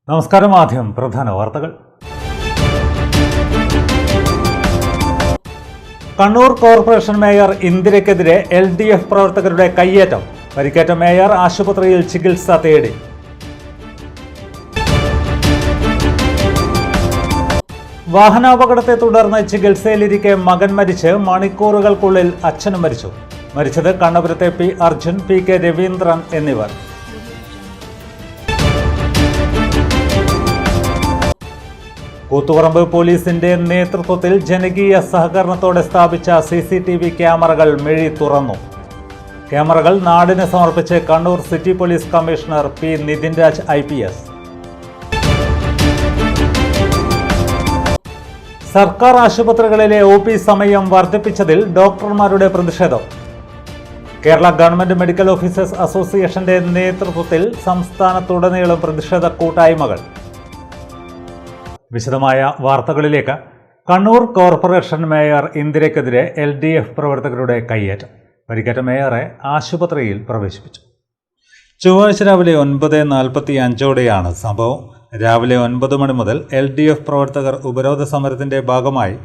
നമസ്കാരം. ആദ്യം പ്രധാന വാർത്തകൾ. കണ്ണൂർ കോർപ്പറേഷൻ മേയർ ഇന്ദിരയ്ക്കെതിരെ LDF പ്രവർത്തകരുടെ കയ്യേറ്റം. പരിക്കേറ്റ മേയർ ആശുപത്രിയിൽ ചികിത്സ തേടി. വാഹനാപകടത്തെ തുടർന്ന് ചികിത്സയിലിരിക്കെ മകൻ മരിച്ച് മണിക്കൂറുകൾക്കുള്ളിൽ അച്ഛനും മരിച്ചു. മരിച്ചത് കണ്ണപുരത്തെ P. അർജുൻ, PK രവീന്ദ്രൻ എന്നിവർ. കൂത്തുപറമ്പ് പോലീസിന്റെ നേതൃത്വത്തിൽ ജനകീയ സഹകരണത്തോടെ സ്ഥാപിച്ച CCTV ക്യാമറകൾ മിഴി തുറന്നു. ക്യാമറകൾ നാടിന് സമർപ്പിച്ച് Kannur city police commissioner P. Nithin Raj IPS. സർക്കാർ ആശുപത്രികളിലെ OP സമയം വർദ്ധിപ്പിച്ചതിൽ ഡോക്ടർമാരുടെ പ്രതിഷേധം. കേരള ഗവൺമെന്റ് മെഡിക്കൽ ഓഫീസേഴ്സ് അസോസിയേഷന്റെ നേതൃത്വത്തിൽ സംസ്ഥാനത്തുടനീളം പ്രതിഷേധ കൂട്ടായ്മകൾ. വിശദമായ വാർത്തകളിലേക്ക്. കണ്ണൂർ കോർപ്പറേഷൻ മേയർ ഇന്ദിരയ്ക്കെതിരെ LDF പ്രവർത്തകരുടെ കയ്യേറ്റം. പരിക്കേറ്റ മേയറെ ആശുപത്രിയിൽ പ്രവേശിപ്പിച്ചു. ചൊവ്വാഴ്ച രാവിലെ 9:45 സംഭവം. രാവിലെ 9 മണി മുതൽ LDF പ്രവർത്തകർ ഉപരോധ സമരത്തിന്റെ ഭാഗമായി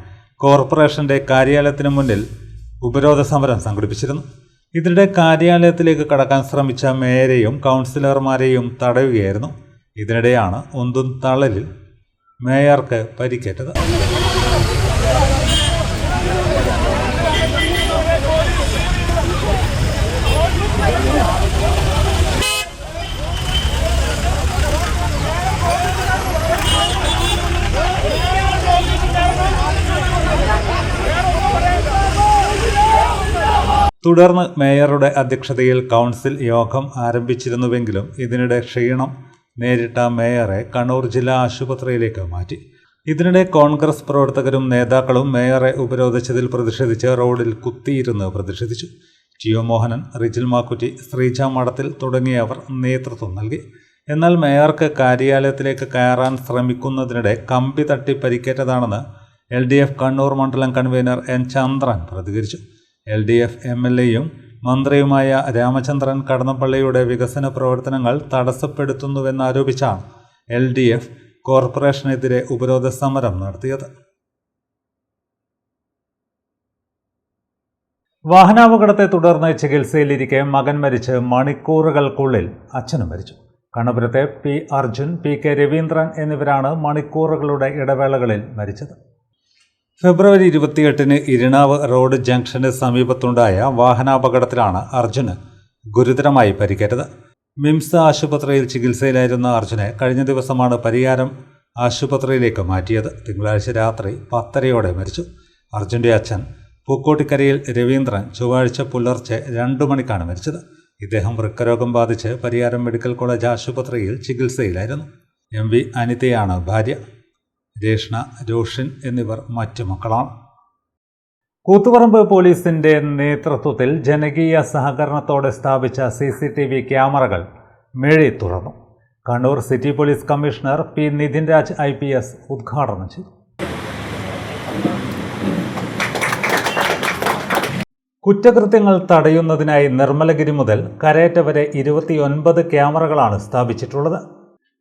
കോർപ്പറേഷന്റെ കാര്യാലയത്തിന് മുന്നിൽ ഉപരോധ സമരം സംഘടിപ്പിച്ചിരുന്നു. ഇതിനിടെ കാര്യാലയത്തിലേക്ക് കടക്കാൻ ശ്രമിച്ച മേയരെയും കൗൺസിലർമാരെയും തടയുകയായിരുന്നു. ഇതിനിടെയാണ് ഒന്തും തള്ളലിൽ മേയർക്ക് പരിക്കേറ്റത്. തുടർന്ന് മേയറുടെ അധ്യക്ഷതയിൽ കൗൺസിൽ യോഗം ആരംഭിച്ചിരുന്നുവെങ്കിലും ഇതിനിടെ ക്ഷീണം നേരിട്ട മേയറെ കണ്ണൂർ ജില്ലാ ആശുപത്രിയിലേക്ക് മാറ്റി. ഇതിനിടെ കോൺഗ്രസ് പ്രവർത്തകരും നേതാക്കളും മേയറെ ഉപരോധിച്ചതിൽ പ്രതിഷേധിച്ച് റോഡിൽ കുത്തിയിരുന്ന് പ്രതിഷേധിച്ചു. ടിഒ മോഹനൻ, റിജിൽ മാക്കുറ്റി, ശ്രീജ മഠത്തിൽ തുടങ്ങിയവർ നേതൃത്വം നൽകി. എന്നാൽ മേയർക്ക് കാര്യാലയത്തിലേക്ക് കയറാൻ ശ്രമിക്കുന്നതിനിടെ കമ്പി തട്ടി പരിക്കേറ്റതാണെന്ന് LDF കണ്ണൂർ മണ്ഡലം കൺവീനർ N. ചന്ദ്രൻ പ്രതികരിച്ചു. LDF MLAയും മന്ത്രിയുമായ രാമചന്ദ്രൻ കടന്നപ്പള്ളിയുടെ വികസന പ്രവർത്തനങ്ങൾ തടസ്സപ്പെടുത്തുന്നുവെന്നാരോപിച്ചാണ് LDF കോർപ്പറേഷനെതിരെ ഉപരോധ സമരം നടത്തിയത്. വാഹനാപകടത്തെ തുടർന്ന് ചികിത്സയിലിരിക്കെ മകൻ മരിച്ച് മണിക്കൂറുകൾക്കുള്ളിൽ അച്ഛനും മരിച്ചു. കണ്ണപുരത്തെ P. അർജുൻ, PK രവീന്ദ്രൻ എന്നിവരാണ് മണിക്കൂറുകളുടെ ഇടവേളകളിൽ മരിച്ചത്. ഫെബ്രുവരി 28 ഇരിണാവ് റോഡ് ജംഗ്ഷന് സമീപത്തുണ്ടായ വാഹനാപകടത്തിലാണ് അർജുന് ഗുരുതരമായി പരിക്കേറ്റത്. മിംസ് ആശുപത്രിയിൽ ചികിത്സയിലായിരുന്ന അർജുനെ കഴിഞ്ഞ ദിവസമാണ് പരിയാരം ആശുപത്രിയിലേക്ക് മാറ്റിയത്. തിങ്കളാഴ്ച രാത്രി 10:30 മരിച്ചു. അർജുൻ്റെ അച്ഛൻ പൂക്കോട്ടിക്കരയിൽ രവീന്ദ്രൻ ചൊവ്വാഴ്ച പുലർച്ചെ 2 മണിക്കാണ് മരിച്ചത്. ഇദ്ദേഹം വൃക്കരോഗം ബാധിച്ച് പരിയാരം മെഡിക്കൽ കോളേജ് ആശുപത്രിയിൽ ചികിത്സയിലായിരുന്നു. MV അനിതയാണ് ഭാര്യ. രേഷ്ണ, രോഷിൻ എന്നിവർ മറ്റു മക്കളാണ്. കൂത്തുപറമ്പ് പോലീസിന്റെ നേതൃത്വത്തിൽ ജനകീയ സഹകരണത്തോടെ സ്ഥാപിച്ച CCTV ക്യാമറകൾ മിഴി തുറന്നു. Kannur city police commissioner P. Nithin Raj IPS ഉദ്ഘാടനം ചെയ്തു. കുറ്റകൃത്യങ്ങൾ തടയുന്നതിനായി നിർമ്മലഗിരി മുതൽ കരേറ്റ വരെ 29 ക്യാമറകളാണ് സ്ഥാപിച്ചിട്ടുള്ളത്.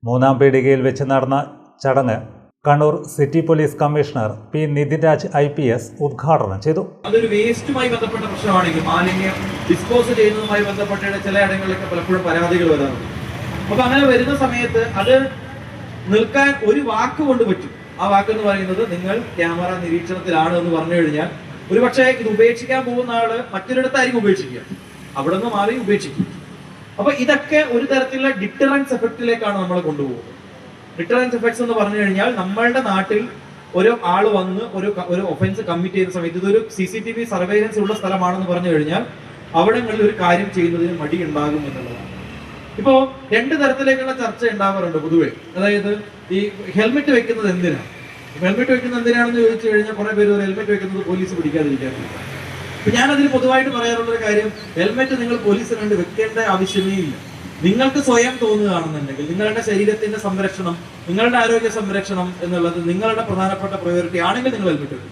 3-ാം പീടികയിൽ വെച്ച് നടന്ന ചടങ്ങ് Kannur city police commissioner P. Nithin Raj IPS ഉദ്ഘാടനം ചെയ്തു. അതൊരു വേസ്റ്റുമായി ബന്ധപ്പെട്ട പ്രശ്നമാണെങ്കിൽ മാലിന്യം ഡിസ്പോസ് ചെയ്യുന്നതുമായി ബന്ധപ്പെട്ട ചില ഇടങ്ങളിലൊക്കെ പലപ്പോഴും പരാതികൾ വരാറുണ്ട്. അപ്പൊ അങ്ങനെ വരുന്ന സമയത്ത് അത് നിൽക്കാൻ ഒരു വാക്ക് കൊണ്ട് പറ്റും. ആ വാക്കെന്ന് പറയുന്നത് നിങ്ങൾ ക്യാമറ നിരീക്ഷണത്തിലാണ് എന്ന് പറഞ്ഞു കഴിഞ്ഞാൽ ഒരുപക്ഷെ ഇത് ഉപേക്ഷിക്കാൻ പോകുന്ന ആള് മറ്റൊരിടത്തായിരിക്കും ഉപേക്ഷിക്കുക, അവിടെ നിന്ന് മാറി ഉപേക്ഷിക്കും. അപ്പൊ ഇതൊക്കെ ഒരു തരത്തിലുള്ള ഡിറ്ററൻസ് എഫക്റ്റിലേക്കാണ് നമ്മളെ കൊണ്ടുപോകുന്നത്. ഡിറ്ററൻസ് എഫക്ട്സ് എന്ന് പറഞ്ഞു കഴിഞ്ഞാൽ നമ്മളുടെ നാട്ടിൽ ഒരു ആൾ വന്ന് ഒരു ഒഫൻസ് കമ്മിറ്റ് ചെയ്യുന്ന സമയത്ത് ഇതൊരു CCTV സർവൈലൻസ് ഉള്ള സ്ഥലമാണെന്ന് പറഞ്ഞു കഴിഞ്ഞാൽ അവിടങ്ങളിൽ ഒരു കാര്യം ചെയ്യുന്നതിന് മടി ഉണ്ടാകും എന്നുള്ളതാണ്. ഇപ്പോ 2 തരത്തിലേക്കുള്ള ചർച്ച ഉണ്ടാവാറുണ്ട് പൊതുവെ. അതായത് ഈ ഹെൽമെറ്റ് വെക്കുന്നത് എന്തിനാണ്, ഹെൽമെറ്റ് വെക്കുന്നത് എന്തിനാണെന്ന് ചോദിച്ചു കഴിഞ്ഞാൽ കുറെ പേര് ഹെൽമെറ്റ് വെക്കുന്നത് പോലീസ് പിടിക്കാതിരിക്കാറില്ല. അപ്പൊ ഞാനതിൽ പൊതുവായിട്ട് പറയാറുള്ള ഒരു കാര്യം, ഹെൽമെറ്റ് നിങ്ങൾ പോലീസിന് വേണ്ടി വെക്കേണ്ട ആവശ്യമേ ഇല്ല. നിങ്ങൾക്ക് സ്വയം തോന്നുകയാണെന്നുണ്ടെങ്കിൽ നിങ്ങളുടെ ശരീരത്തിന്റെ സംരക്ഷണം, നിങ്ങളുടെ ആരോഗ്യ സംരക്ഷണം എന്നുള്ളത് നിങ്ങളുടെ പ്രധാനപ്പെട്ട പ്രയോറിറ്റി ആണെങ്കിൽ നിങ്ങൾ ഹെൽമെറ്റ് വെക്കും.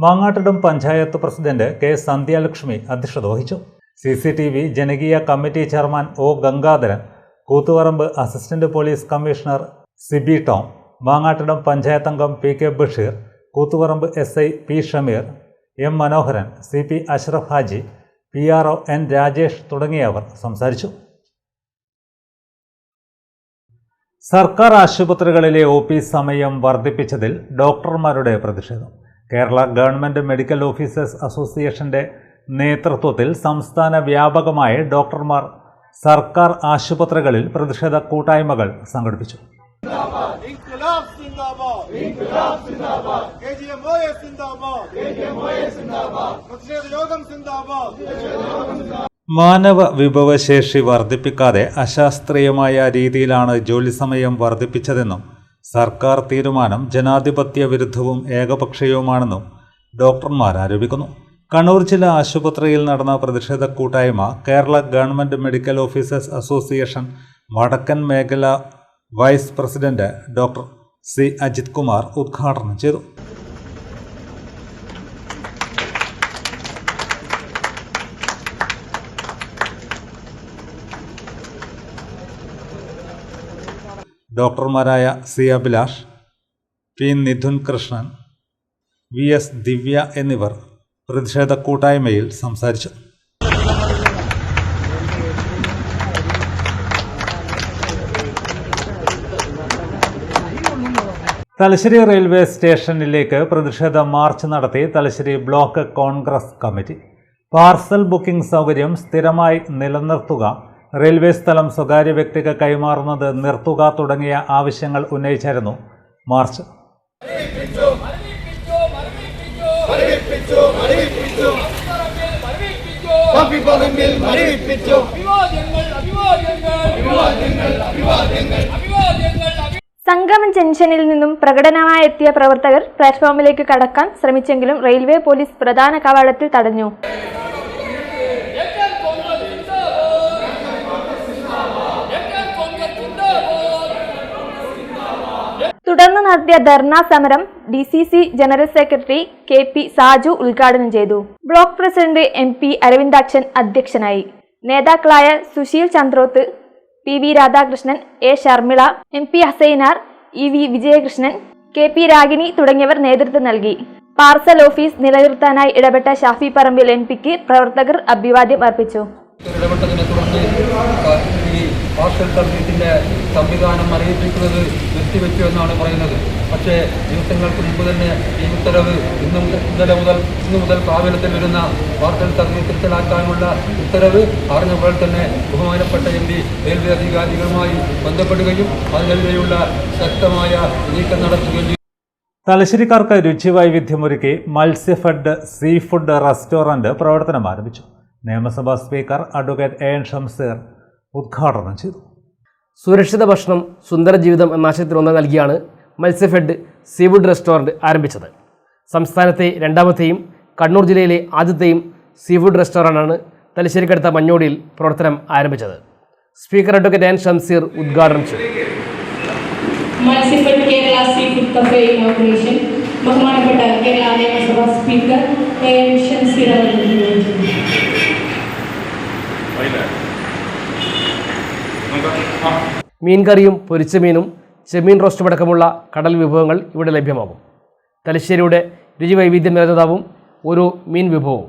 Mangattidam panchayat president K. സന്ധ്യാലക്ഷ്മി അധ്യക്ഷത വഹിച്ചു. CCTV ജനകീയ committee chairman O. Gangadharan, Koothuparamba assistant police commissioner Siby Tom, Mangattidam panchayat അംഗം PK Basheer, Koothuparamba SI P Shameer, M മനോഹരൻ, CP Ashraf Haji, PRO N Rajesh തുടങ്ങിയവർ സംസാരിച്ചു. സർക്കാർ ആശുപത്രികളിലെ OP സമയം വർദ്ധിപ്പിച്ചതിൽ ഡോക്ടർമാരുടെ പ്രതിഷേധം. കേരള ഗവൺമെൻറ് മെഡിക്കൽ ഓഫീസേഴ്സ് അസോസിയേഷന്റെ നേതൃത്വത്തിൽ സംസ്ഥാന വ്യാപകമായി ഡോക്ടർമാർ സർക്കാർ ആശുപത്രികളിൽ പ്രതിഷേധ കൂട്ടായ്മകൾ സംഘടിപ്പിച്ചു. മാനവ വിഭവശേഷി വർദ്ധിപ്പിക്കാതെ അശാസ്ത്രീയമായ രീതിയിലാണ് ജോലി സമയം വർദ്ധിപ്പിച്ചതെന്നും സർക്കാർ തീരുമാനം ജനാധിപത്യ വിരുദ്ധവും ഏകപക്ഷീയവുമാണെന്നും ഡോക്ടർമാർ ആരോപിക്കുന്നു. കണ്ണൂർ ജില്ലാ ആശുപത്രിയിൽ നടന്ന പ്രതിഷേധ കൂട്ടായ്മ Kerala government medical officers association വടക്കൻ മേഖല vice president doctor C Ajith Kumar ഉദ്ഘാടനം ചെയ്തു. ഡോക്ടർമാരായ C Abhilash, P Nidhun Krishnan, VS ദിവ്യ എന്നിവർ പ്രതിഷേധ കൂട്ടായ്മയിൽ സംസാരിച്ചു. തലശ്ശേരി റെയിൽവേ സ്റ്റേഷനിലേക്ക് പ്രതിഷേധ മാർച്ച് നടത്തി Thalassery block Congress committee. Parcel booking സൗകര്യം സ്ഥിരമായി നിലനിർത്തുക, റെയിൽവേ സ്ഥലം സ്വകാര്യ വ്യക്തിക്ക് കൈമാറുന്നത് നിർത്തുക തുടങ്ങിയ ആവശ്യങ്ങൾ ഉന്നയിച്ചായിരുന്നു മാർച്ച്. സംഗമം ജംഗ്ഷനിൽ നിന്നും പ്രകടനമായെത്തിയ പ്രവർത്തകർ പ്ലാറ്റ്ഫോമിലേക്ക് കടക്കാൻ ശ്രമിച്ചെങ്കിലും റെയിൽവേ പോലീസ് പ്രധാന കവാടത്തിൽ തടഞ്ഞു. തുടർന്ന് നടത്തിയ ധർണാ സമരം DCC general secretary KP Saju ഉദ്ഘാടനം ചെയ്തു. ബ്ലോക്ക് പ്രസിഡന്റ് MP അരവിന്ദാക്ഷൻ അധ്യക്ഷനായി. നേതാക്കളായ Sushil Chandroth, PV Radhakrishnan, A Sharmila, MP Hassainar, EV Vijayakrishnan, KP Ragini തുടങ്ങിയവർ നേതൃത്വം നൽകി. പാർസൽ ഓഫീസ് നിലനിർത്താനായി ഇടപെട്ട ഷാഫി പറമ്പിൽ MP പ്രവർത്തകർ അഭിവാദ്യം അർപ്പിച്ചു. പാർസൽ സർവീസിന്റെ സംവിധാനം അറിയിപ്പിക്കുന്നത് നിർത്തിവെച്ചു എന്നാണ് പറയുന്നത്. പക്ഷേ ദിവസങ്ങൾക്ക് മുമ്പ് തന്നെ ഈ ഉത്തരവ് ഇന്നു മുതൽ പ്രാബല്യത്തിൽ വരുന്ന പാർസൽ സർവീസ് നിർത്തലാക്കാനുള്ള ഉത്തരവ് അറിഞ്ഞപ്പോൾ തന്നെ ബഹുമാനപ്പെട്ട MP റെയിൽവേ അധികാരികളുമായി ബന്ധപ്പെടുകയും അതിനെതിരെയുള്ള ശക്തമായ നീക്കം നടത്തുകയും ചെയ്തു. തലശ്ശേരിക്കാർക്ക് രുചി വൈവിധ്യമൊരുക്കി മത്സ്യഫെഡ് സീ ഫുഡ് റെസ്റ്റോറന്റ് പ്രവർത്തനം ആരംഭിച്ചു. നിയമസഭാ സ്പീക്കർ അഡ്വക്കേറ്റ് AN ഷംസീർ ഉദ്ഘാടനം ചെയ്തു. സുരക്ഷിത ഭക്ഷണം സുന്ദര ജീവിതം എന്ന ആശയത്തിലൊന്ന് നൽകിയാണ് മത്സ്യഫെഡ് സീഫുഡ് റെസ്റ്റോറൻറ്റ് ആരംഭിച്ചത്. സംസ്ഥാനത്തെ രണ്ടാമത്തെയും കണ്ണൂർ ജില്ലയിലെ ആദ്യത്തെയും സീഫുഡ് റെസ്റ്റോറൻ്റാണ് തലശ്ശേരിക്കടുത്ത മഞ്ഞോടിയിൽ പ്രവർത്തനം ആരംഭിച്ചത്. സ്പീക്കർ അഡ്വക്കേറ്റ് AN ഷംസീർ ഉദ്ഘാടനം ചെയ്തു. Matsyafed Kerala seafood cafe inauguration ബഹുമാനപ്പെട്ട കേരള നിയമസഭാ സ്പീക്കർ AN ഷംസീർ മീൻകറിയും പൊരിച്ച മീനും ചെമ്മീൻ റോസ്റ്റും അടക്കമുള്ള കടൽ വിഭവങ്ങൾ ഇവിടെ ലഭ്യമാകും. തലശ്ശേരിയുടെ രുചി വൈവിധ്യം നിറഞ്ഞതാവും ഓരോ മീൻ വിഭവവും.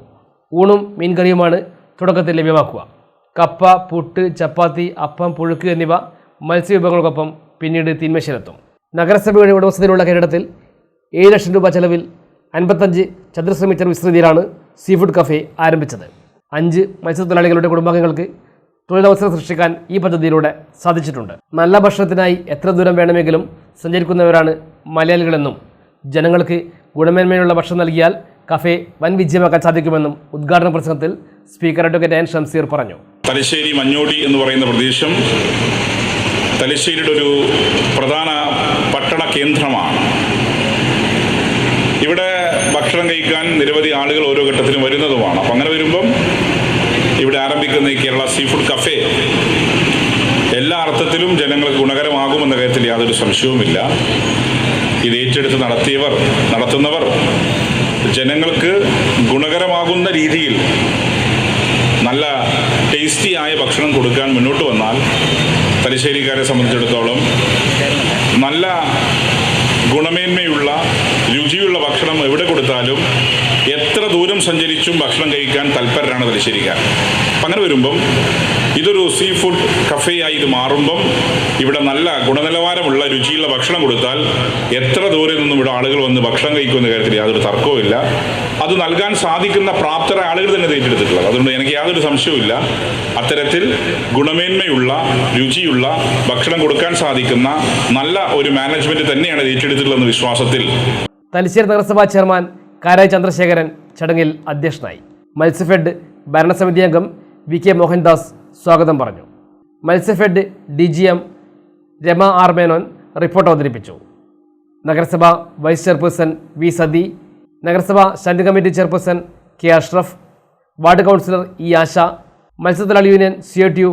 ഊണും മീൻകറിയുമാണ് തുടക്കത്തിൽ ലഭ്യമാക്കുക. കപ്പ, പുട്ട്, ചപ്പാത്തി, അപ്പം, പുഴുക്ക് എന്നിവ മത്സ്യവിഭവങ്ങൾക്കൊപ്പം പിന്നീട് തീന്മേശയിലെത്തും. നഗരസഭയുടെ ഉടമസ്ഥതയിലുള്ള കെട്ടിടത്തിൽ 7 ലക്ഷം രൂപ ചെലവിൽ 55 ചതുരശ്ര മീറ്റർ വിസ്തൃതിയിലാണ് സീഫുഡ് കഫേ ആരംഭിച്ചത്. 5 മത്സ്യത്തൊഴിലാളികളുടെ കുടുംബാംഗങ്ങൾക്ക് തൊഴിലവസരം സൃഷ്ടിക്കാൻ ഈ പദ്ധതിയിലൂടെ സാധിച്ചിട്ടുണ്ട്. നല്ല ഭക്ഷണത്തിനായി എത്ര ദൂരം വേണമെങ്കിലും സഞ്ചരിക്കുന്നവരാണ് മലയാളികളെന്നും ജനങ്ങൾക്ക് ഗുണമേന്മയുള്ള ഭക്ഷണം നൽകിയാൽ കഫേ വൻ വിജയമാക്കാൻ സാധിക്കുമെന്നും ഉദ്ഘാടന പ്രസംഗത്തിൽ സ്പീക്കർ അഡ്വക്കേറ്റ് AN ഷംസീർ പറഞ്ഞു. തലശ്ശേരി മഞ്ഞോടി എന്ന് പറയുന്ന പ്രദേശം തലശ്ശേരിയുടെ ഒരു പ്രധാന പട്ടണ കേന്ദ്രമാണ്. ഇവിടെ ഭക്ഷണം കഴിക്കാൻ നിരവധി ആളുകൾ ഓരോ ഘട്ടത്തിലും വരുന്നതുമാണ്. അപ്പം അങ്ങനെ വരുമ്പം ഇവിടെ ആരംഭിക്കുന്ന ഈ കേരള സീഫുഡ് കഫേ എല്ലാ അർത്ഥത്തിലും ജനങ്ങൾക്ക് ഗുണകരമാകുമെന്ന കാര്യത്തിൽ യാതൊരു സംശയവുമില്ല. ഇത് ഏറ്റെടുത്ത് നടത്തുന്നവർ ജനങ്ങൾക്ക് ഗുണകരമാകുന്ന രീതിയിൽ നല്ല ടേസ്റ്റിയായ ഭക്ഷണം കൊടുക്കാൻ മുന്നോട്ട് വന്നാൽ തലശ്ശേരിക്കാരെ സംബന്ധിച്ചിടത്തോളം നല്ല ഗുണമേന്മയുള്ള രുചിയുള്ള ഭക്ഷണം എവിടെ കൊടുത്താലും എത്ര ദൂരം സഞ്ചരിച്ചും ഭക്ഷണം കഴിക്കാൻ തൽപരരാണ് തലശ്ശേരിക്കാർ. അപ്പം അങ്ങനെ വരുമ്പം ഇതൊരു സീ ഫുഡ് കഫേയായി ഇത് മാറുമ്പം ഇവിടെ നല്ല ഗുണനിലവാരമുള്ള രുചിയുള്ള ഭക്ഷണം കൊടുത്താൽ എത്ര ദൂരെ നിന്നും ഇവിടെ ആളുകൾ വന്ന് ഭക്ഷണം കഴിക്കുമെന്ന കാര്യത്തിൽ യാതൊരു തർക്കവുമില്ല. അത് നൽകാൻ സാധിക്കുന്ന പ്രാപ്തരായ ആളുകൾ തന്നെ ഏറ്റെടുത്തിട്ടുള്ളത്. അതുകൊണ്ട് എനിക്ക് യാതൊരു സംശയവുമില്ല, അത്തരത്തിൽ ഗുണമേന്മയുള്ള രുചിയുള്ള ഭക്ഷണം കൊടുക്കാൻ സാധിക്കുന്ന നല്ല ഒരു മാനേജ്മെന്റ് തന്നെയാണ് ഏറ്റെടുത്തിട്ടുള്ളതെന്ന വിശ്വാസത്തിൽ. തലശ്ശേരി നഗരസഭാ ചെയർമാൻ കാരായി ചന്ദ്രശേഖരൻ ചടങ്ങിൽ അധ്യക്ഷനായി. മത്സ്യഫെഡ് ഭരണസമിതി അംഗം വി കെ മോഹൻദാസ് സ്വാഗതം പറഞ്ഞു. Matsyafed DGM Rama R Menon report അവതരിപ്പിച്ചു. നഗരസഭ വൈസ് ചെയർപേഴ്സൺ വി സതി, നഗരസഭ standing committee chairperson K Ashraf, ward councillor E Asha, മത്സ്യത്തൊഴിലാളി യൂണിയൻ CITU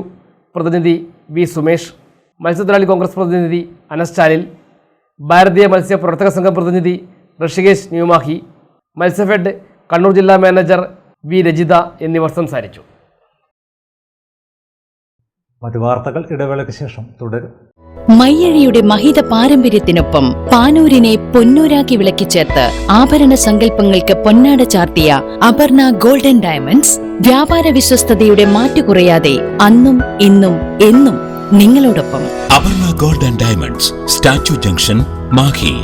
പ്രതിനിധി വി സുമേഷ്, മത്സ്യത്തൊഴിലാളി കോൺഗ്രസ് പ്രതിനിധി അനസ് ചാലിൽ, ഭാരതീയ മത്സ്യ പ്രവർത്തക സംഘം പ്രതിനിധി ഋഷികേശ് ന്യൂമാഹി, മത്സ്യഫെഡ് കണ്ണൂർ ജില്ലാ മാനേജർ വി രജിത എന്നിവർ സംസാരിച്ചു. മറ്റു വാർത്തകൾ ഇടവേളയ്ക്ക് ശേഷം തുടരും. മയ്യഴിയുടെ മഹിത പാരമ്പര്യത്തിനൊപ്പം പാനൂരിനെ പൊന്നൂരാക്കി വിളക്കിച്ചേർത്ത് ആഭരണ സങ്കല്പങ്ങൾക്ക് പൊന്നാട ചാർത്തിയ അപർണ ഗോൾഡൻ ഡയമണ്ട്സ് വ്യാപാര വിശ്വസ്തതയുടെ മാറ്റുകുറയാതെ അന്നും ഇന്നും എന്നും നിങ്ങളോടൊപ്പം. Aparna golden diamonds, statue junction, Mahe.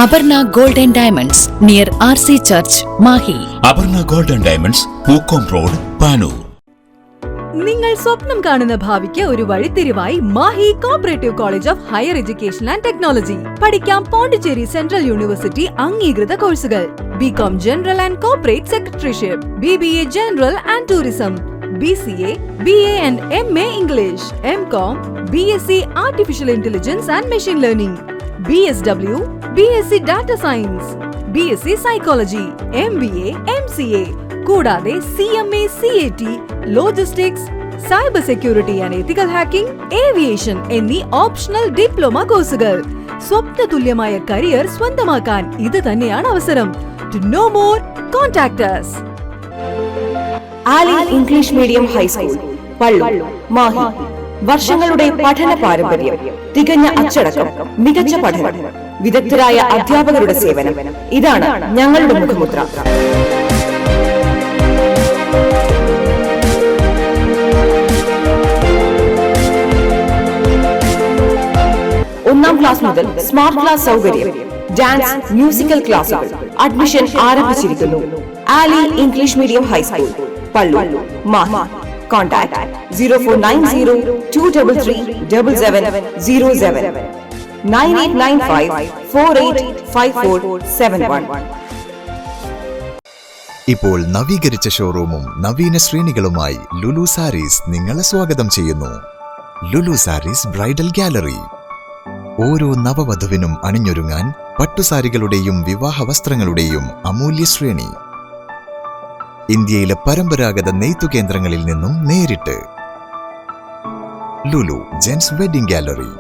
Aparna golden diamonds near RC church, Mahe. Aparna golden diamonds, Pookkom road, Panoor. നിങ്ങൾ സ്വപ്നം കാണുന്ന ഭാവിക്ക് ഒരു വഴിത്തിരിവായി Mahe cooperative college of higher education and technology. പഠിക്കാം പോണ്ടിച്ചേരി സെൻട്രൽ യൂണിവേഴ്സിറ്റി അംഗീകൃത കോഴ്സുകൾ: BCom general and corporate secretaryship, BBA general and tourism, BCA, BA and MA English, MCom, BSc artificial intelligence and machine learning, BSW, BSc data science, BSc psychology, MBA, MCA, കൂടാതെ CMA, CAT, logistics, cyber security and ethical hacking, aviation എന്നീ optional diploma കോഴ്സുകൾ. സ്വപ്ന തുല്യമായ career സ്വന്തമാക്കാൻ ഇത് തന്നെയാണ് അവസരം. To know more, contact us. Ali English medium high school, Palloor, Mahe. വർഷങ്ങളുടെ പഠന പാരമ്പര്യം, തികഞ്ഞ അച്ചടക്കം, മികച്ച പഠനം, വിദഗ്ധരായ അധ്യാപകരുടെ സേവനം, ഇതാണ് ഞങ്ങളുടെ മുഖമുദ്ര. ഒന്നാം ക്ലാസ് മുതൽ സ്മാർട്ട് ക്ലാസ് സൗകര്യം, ഡാൻസ്, മ്യൂസിക്കൽ ക്ലാസുകൾ. അഡ്മിഷൻ ആരംഭിച്ചിരിക്കുന്നു. Ali English medium high school, Palloor, Mahe. Contact 0490 233 7707 9895 485471. ഇപ്പോൾ നവീകരിച്ച ഷോറൂമും നവീന ശ്രേണികളുമായി ലുലു സാരീസ് നിങ്ങളെ സ്വാഗതം ചെയ്യുന്നു. Lulu Sarees bridal gallery. ഓരോ നവവധുവിനും അണിഞ്ഞൊരുങ്ങാൻ പട്ടുസാരികളുടെയും വിവാഹ വസ്ത്രങ്ങളുടെയും അമൂല്യ ശ്രേണി. ഇന്ത്യയിലെ പരമ്പരാഗത നെയ്ത്തു കേന്ദ്രങ്ങളിൽ നിന്നും നേരിട്ട്. Lulu gents wedding gallery.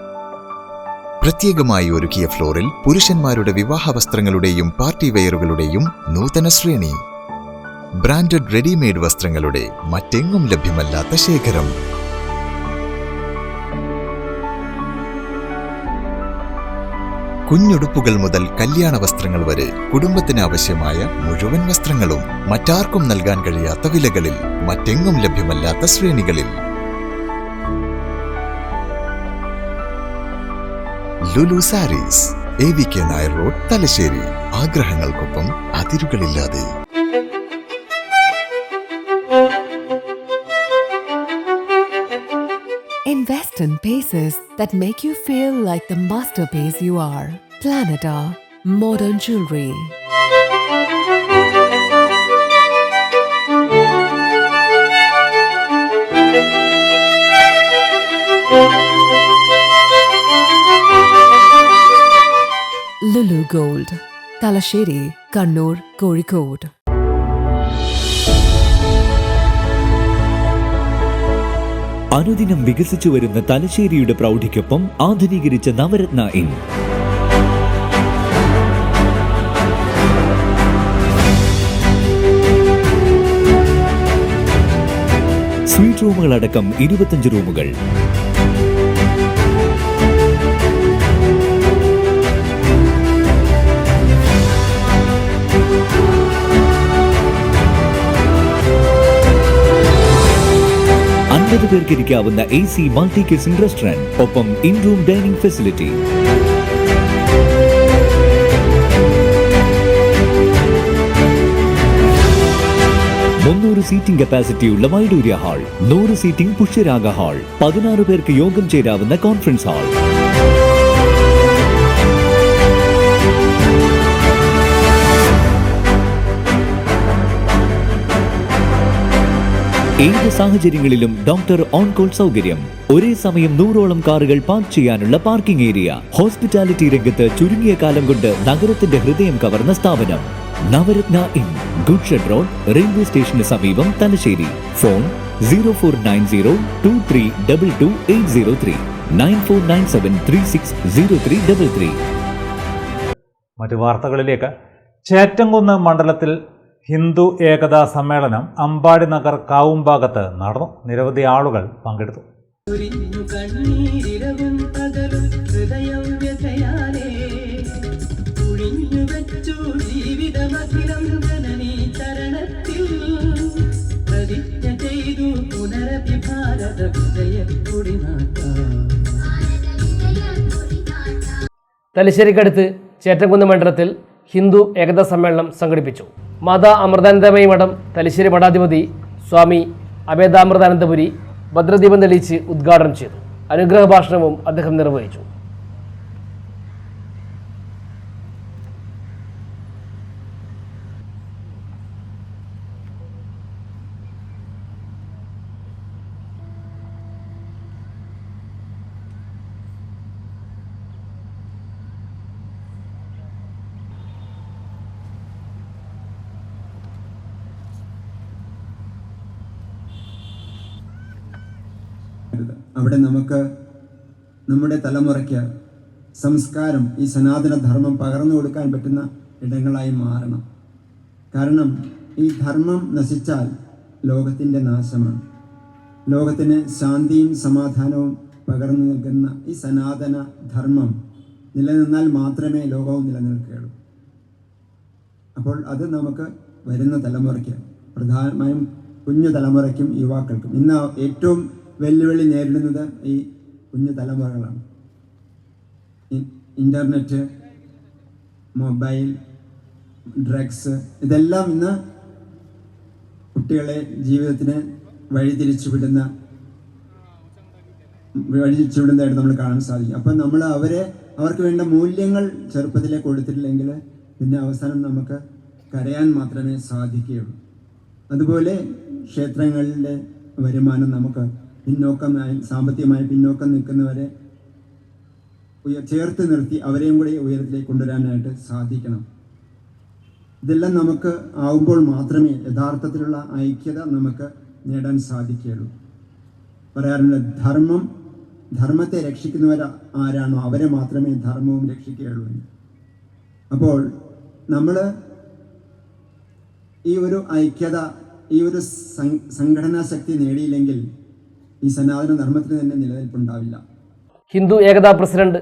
പ്രത്യേകമായി ഒരുക്കിയ ഫ്ലോറിൽ പുരുഷന്മാരുടെ വിവാഹ വസ്ത്രങ്ങളുടെയും പാർട്ടി വെയറുകളുടെയും നൂതന ശ്രേണി. ബ്രാൻഡഡ് റെഡിമെയ്ഡ് വസ്ത്രങ്ങളുടെ മറ്റെങ്ങും ലഭ്യമല്ലാത്ത ശേഖരം. കുഞ്ഞുടുപ്പുകൾ മുതൽ കല്യാണ വസ്ത്രങ്ങൾ വരെ കുടുംബത്തിന് ആവശ്യമായ മുഴുവൻ വസ്ത്രങ്ങളും മറ്റാർക്കും നൽകാൻ കഴിയാത്ത വിലകളിൽ, മറ്റെങ്ങും ലഭ്യമല്ലാത്ത ശ്രേണികളിൽ. Lulu sarees, AVK Nair road, Thalassery. ആഗ്രഹങ്ങൾക്കൊപ്പം അതിരുകളില്ലാതെ. Invest in pieces that make you feel like the masterpiece you are. Planeta Modern Jewelry. Lulu Gold, Talasheri, Kannur, Kozhikode. അനുദിനം വികസിച്ചു വരുന്ന തലശ്ശേരിയുടെ പ്രൗഢിക്കൊപ്പം ആധുനീകരിച്ച നവരത്ന ഇൻ. സ്വീറ്റ് റൂമുകളടക്കം 25 റൂമുകൾ. 50 പേർക്ക് ഇരിക്കാവുന്ന AC മൾട്ടി കിച്ചൺ റെസ്റ്റോറന്റ്, ഒപ്പം in room dining facility. Seating കപ്പാസിറ്റിയുള്ള Vaidoorya hall, 100 seating Pushyaraga hall, 16 പേർക്ക് യോഗം ചേരാവുന്ന കോൺഫറൻസ് ഹാൾ. ഏത് സാഹചര്യങ്ങളിലും ഡോക്ടർ ഓൺ കോൾ സൗകര്യം, ഒരേ സമയം 100ഓളം കാറുകൾ പാർക്ക് ചെയ്യാനുള്ള പാർക്കിംഗ് ഏരിയ. ഹോസ്പിറ്റാലിറ്റി രംഗത്ത് ചുരുങ്ങിയ കാലം കൊണ്ട് നഗരത്തിന്റെ ഹൃദയം കവർന്ന സ്ഥാപനം Navaratna inn, good shed road, railway സ്റ്റേഷന് സമീപം, തലശ്ശേരി. ഫോൺ 049023228803, 9497360333. മറ്റു വാർത്തകളിലേക്ക്. ചേറ്റംകുന്ന് മണ്ഡലത്തിൽ ഹിന്ദു ഏകതാ സമ്മേളനം അമ്പാടി നഗർ കാവുംഭാഗത്ത് നടന്നു. നിരവധി ആളുകൾ പങ്കെടുത്തു. തലശ്ശേരിക്കടുത്ത് ചേറ്റംകുന്ന് മണ്ഡലത്തിൽ ഹിന്ദു ഏകതാ സമ്മേളനം സംഘടിപ്പിച്ചു. മാതാ അമൃതാനന്ദമയി മഠം തലശ്ശേരി മഠാധിപതി സ്വാമി അഭേദാമൃതാനന്ദപുരി ഭദ്രദീപം തെളിയിച്ച് ഉദ്ഘാടനം ചെയ്തു. അനുഗ്രഹ ഭാഷണവും അദ്ദേഹം നിർവഹിച്ചു. അവിടെ നമുക്ക് നമ്മുടെ തലമുറയ്ക്ക് സംസ്കാരം, ഈ സനാതന ധർമ്മം പകർന്നു കൊടുക്കാൻ പറ്റുന്ന ഇടങ്ങളായി മാറണം. കാരണം ഈ ധർമ്മം നശിച്ചാൽ ലോകത്തിൻ്റെ നാശമാണ്. ലോകത്തിന് ശാന്തിയും സമാധാനവും പകർന്നു നൽകുന്ന ഈ സനാതന ധർമ്മം നിലനിന്നാൽ മാത്രമേ ലോകവും നിലനിൽക്കുകയുള്ളൂ. അപ്പോൾ അത് നമുക്ക് വരുന്ന തലമുറയ്ക്ക്, പ്രധാനമായും കുഞ്ഞു തലമുറയ്ക്കും യുവാക്കൾക്കും, ഇന്ന് ഏറ്റവും വെല്ലുവിളി നേരിടുന്നത് ഈ കുഞ്ഞു തലമുറകളാണ്. ഇൻ്റർനെറ്റ്, മൊബൈൽ, ഡ്രഗ്സ്, ഇതെല്ലാം ഇന്ന് കുട്ടികളെ ജീവിതത്തിന് വഴിതിരിച്ചുവിടുന്നതായിട്ട് നമ്മൾ കാണാൻ സാധിക്കും. അപ്പം നമ്മൾ അവർക്ക് വേണ്ട മൂല്യങ്ങൾ ചെറുപ്പത്തിലെ കൊടുത്തിട്ടില്ലെങ്കിൽ പിന്നെ അവസാനം നമുക്ക് കരയാൻ മാത്രമേ സാധിക്കുകയുള്ളൂ. അതുപോലെ ക്ഷേത്രങ്ങളിലെ വരുമാനം നമുക്ക് സാമ്പത്തികമായി പിന്നോക്കം നിൽക്കുന്നവരെ ചേർത്ത് നിർത്തി അവരെയും കൂടി ഉയരത്തിലേക്ക് കൊണ്ടുവരാനായിട്ട് സാധിക്കണം. ഇതെല്ലാം നമുക്ക് ആവുമ്പോൾ മാത്രമേ യഥാർത്ഥത്തിലുള്ള ഐക്യത നമുക്ക് നേടാൻ സാധിക്കുകയുള്ളൂ. പറയാറുണ്ട്, ധർമ്മത്തെ രക്ഷിക്കുന്നവർ ആരാണോ അവരെ മാത്രമേ ധർമ്മവും രക്ഷിക്കുകയുള്ളൂ. അപ്പോൾ നമ്മൾ ഈ ഒരു ഐക്യത, ഈ ഒരു സംഘടനാ ശക്തി നേടിയില്ലെങ്കിൽ ഈ സനാതന ധർമ്മത്തിന് തന്നെ നിലനിൽപ്പുണ്ടാവില്ല. ഹിന്ദു ഏകതാ പ്രസിഡന്റ്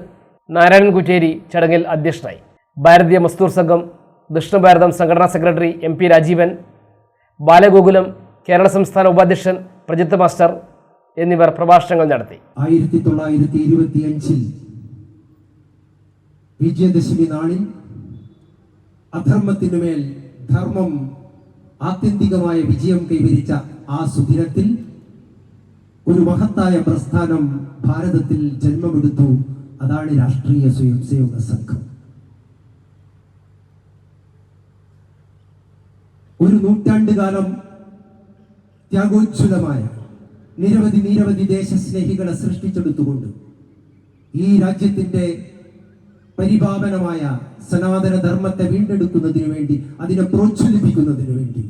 നാരായണൻ കുറ്റേരി ചടങ്ങിൽ അധ്യക്ഷനായി. ഭാരതീയ മസ്ദൂർ സംഘം ദക്ഷിണ ഭാരതം സംഘടനാ സെക്രട്ടറി MP രാജീവൻ, ബാലഗോകുലം കേരള സംസ്ഥാന ഉപാധ്യക്ഷൻ പ്രജിത്ത് മാസ്റ്റർ എന്നിവർ പ്രഭാഷണങ്ങൾ നടത്തി. 1925 വിജയദശമി നാളിൽ അധർമ്മത്തിനുമേൽ ധർമ്മം ആത്യന്തികമായ വിജയം കൈവരിച്ച ആ സുദിനത്തിൽ ഒരു മഹത്തായ പ്രസ്ഥാനം ഭാരതത്തിൽ ജന്മമെടുത്തു. അതാണ് രാഷ്ട്രീയ സ്വയംസേവക സംഘം. ഒരു നൂറ്റാണ്ടുകാലം ത്യാഗോജ്വലമായ നിരവധി ദേശസ്നേഹികളെ സൃഷ്ടിച്ചെടുത്തുകൊണ്ട് ഈ രാജ്യത്തിന്റെ പരിപാവനമായ സനാതന ധർമ്മത്തെ വീണ്ടെടുക്കുന്നതിനു വേണ്ടി, അതിനെ പ്രോത്സാഹിപ്പിക്കുന്നതിനു വേണ്ടി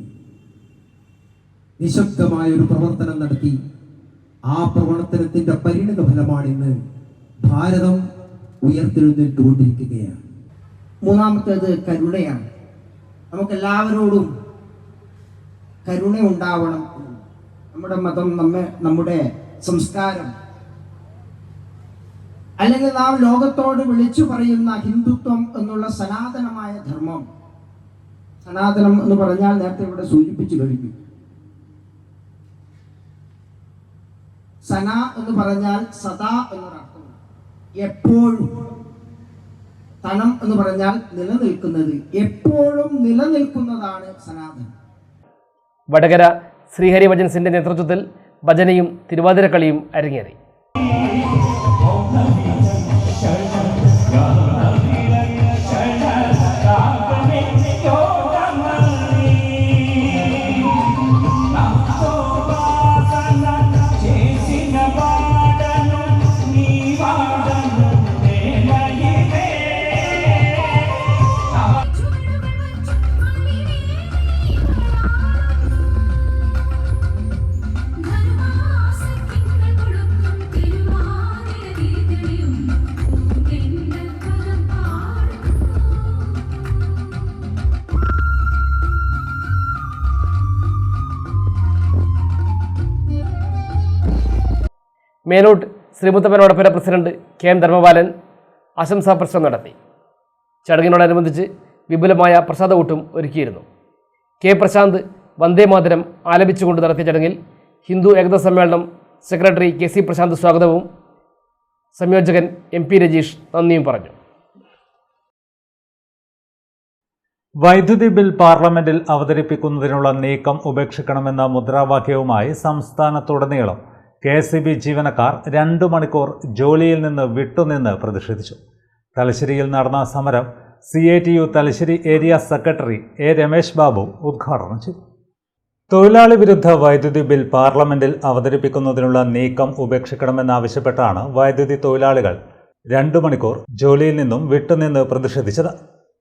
നിശബ്ദമായ ഒരു പ്രവർത്തനം നടത്തി. ആ പ്രവർത്തനത്തിന്റെ പരിണിത ഫലമാണ് ഇന്ന് ഭാരതം ഉയർത്തെഴുന്നേറ്റുകൊണ്ടിരിക്കുകയാണ്. മൂന്നാമത്തേത് കരുണയാണ്. നമുക്കെല്ലാവരോടും കരുണ ഉണ്ടാവണം. നമ്മുടെ മതം, നമ്മുടെ സംസ്കാരം, അല്ലെങ്കിൽ നാം ലോകത്തോട് വിളിച്ചു പറയുന്ന ഹിന്ദുത്വം എന്നുള്ള സനാതനമായ ധർമ്മം, സനാതനം എന്ന് പറഞ്ഞാൽ നേരത്തെ ഇവിടെ സൂചിപ്പിച്ചു കഴിഞ്ഞു. സന എന്ന് പറഞ്ഞാൽ സദാ എന്നൊരർത്ഥമുണ്ട്. എപ്പോഴും. തനം എന്ന് പറഞ്ഞാൽ നിലനിൽക്കുന്നത്, എപ്പോഴും നിലനിൽക്കുന്നതാണ് സനാതനം. വടകര ശ്രീഹരി ഭജൻസിന്റെ നേതൃത്വത്തിൽ ഭജനയും തിരുവാതിരക്കളിയും അരങ്ങേറി. മേലോട്ട് ശ്രീമുത്തപ്പനോടൊപ്പര പ്രസിഡന്റ് കെ എം ധർമ്മപാലൻ ആശംസാ പ്രസംഗം നടത്തി. ചടങ്ങിനോടനുബന്ധിച്ച് വിപുലമായ പ്രസാദകൂട്ടും ഒരുക്കിയിരുന്നു. കെ പ്രശാന്ത് വന്ദേമാതരം ആലപിച്ചുകൊണ്ട് നടത്തിയ ചടങ്ങിൽ ഹിന്ദു ഏകതാ സമ്മേളനം സെക്രട്ടറി കെ സി പ്രശാന്ത് സ്വാഗതവും സംയോജകൻ എം പി രജീഷ് നന്ദിയും പറഞ്ഞു. വൈദ്യുതി ബിൽ പാർലമെന്റിൽ അവതരിപ്പിക്കുന്നതിനുള്ള നീക്കം ഉപേക്ഷിക്കണമെന്ന മുദ്രാവാക്യവുമായി സംസ്ഥാനത്തുടനീളം KSEB ജീവനക്കാർ 2 മണിക്കൂർ ജോലിയിൽ നിന്ന് വിട്ടുനിന്ന് പ്രതിഷേധിച്ചു. തലശ്ശേരിയിൽ നടന്ന സമരം CITU Thalassery area secretary A Ramesh Babu ഉദ്ഘാടനം ചെയ്തു. തൊഴിലാളി വിരുദ്ധ വൈദ്യുതി ബിൽ പാർലമെന്റിൽ അവതരിപ്പിക്കുന്നതിനുള്ള നീക്കം ഉപേക്ഷിക്കണമെന്നാവശ്യപ്പെട്ടാണ് വൈദ്യുതി തൊഴിലാളികൾ 2 മണിക്കൂർ ജോലിയിൽ നിന്നും വിട്ടുനിന്ന് പ്രതിഷേധിച്ചത്.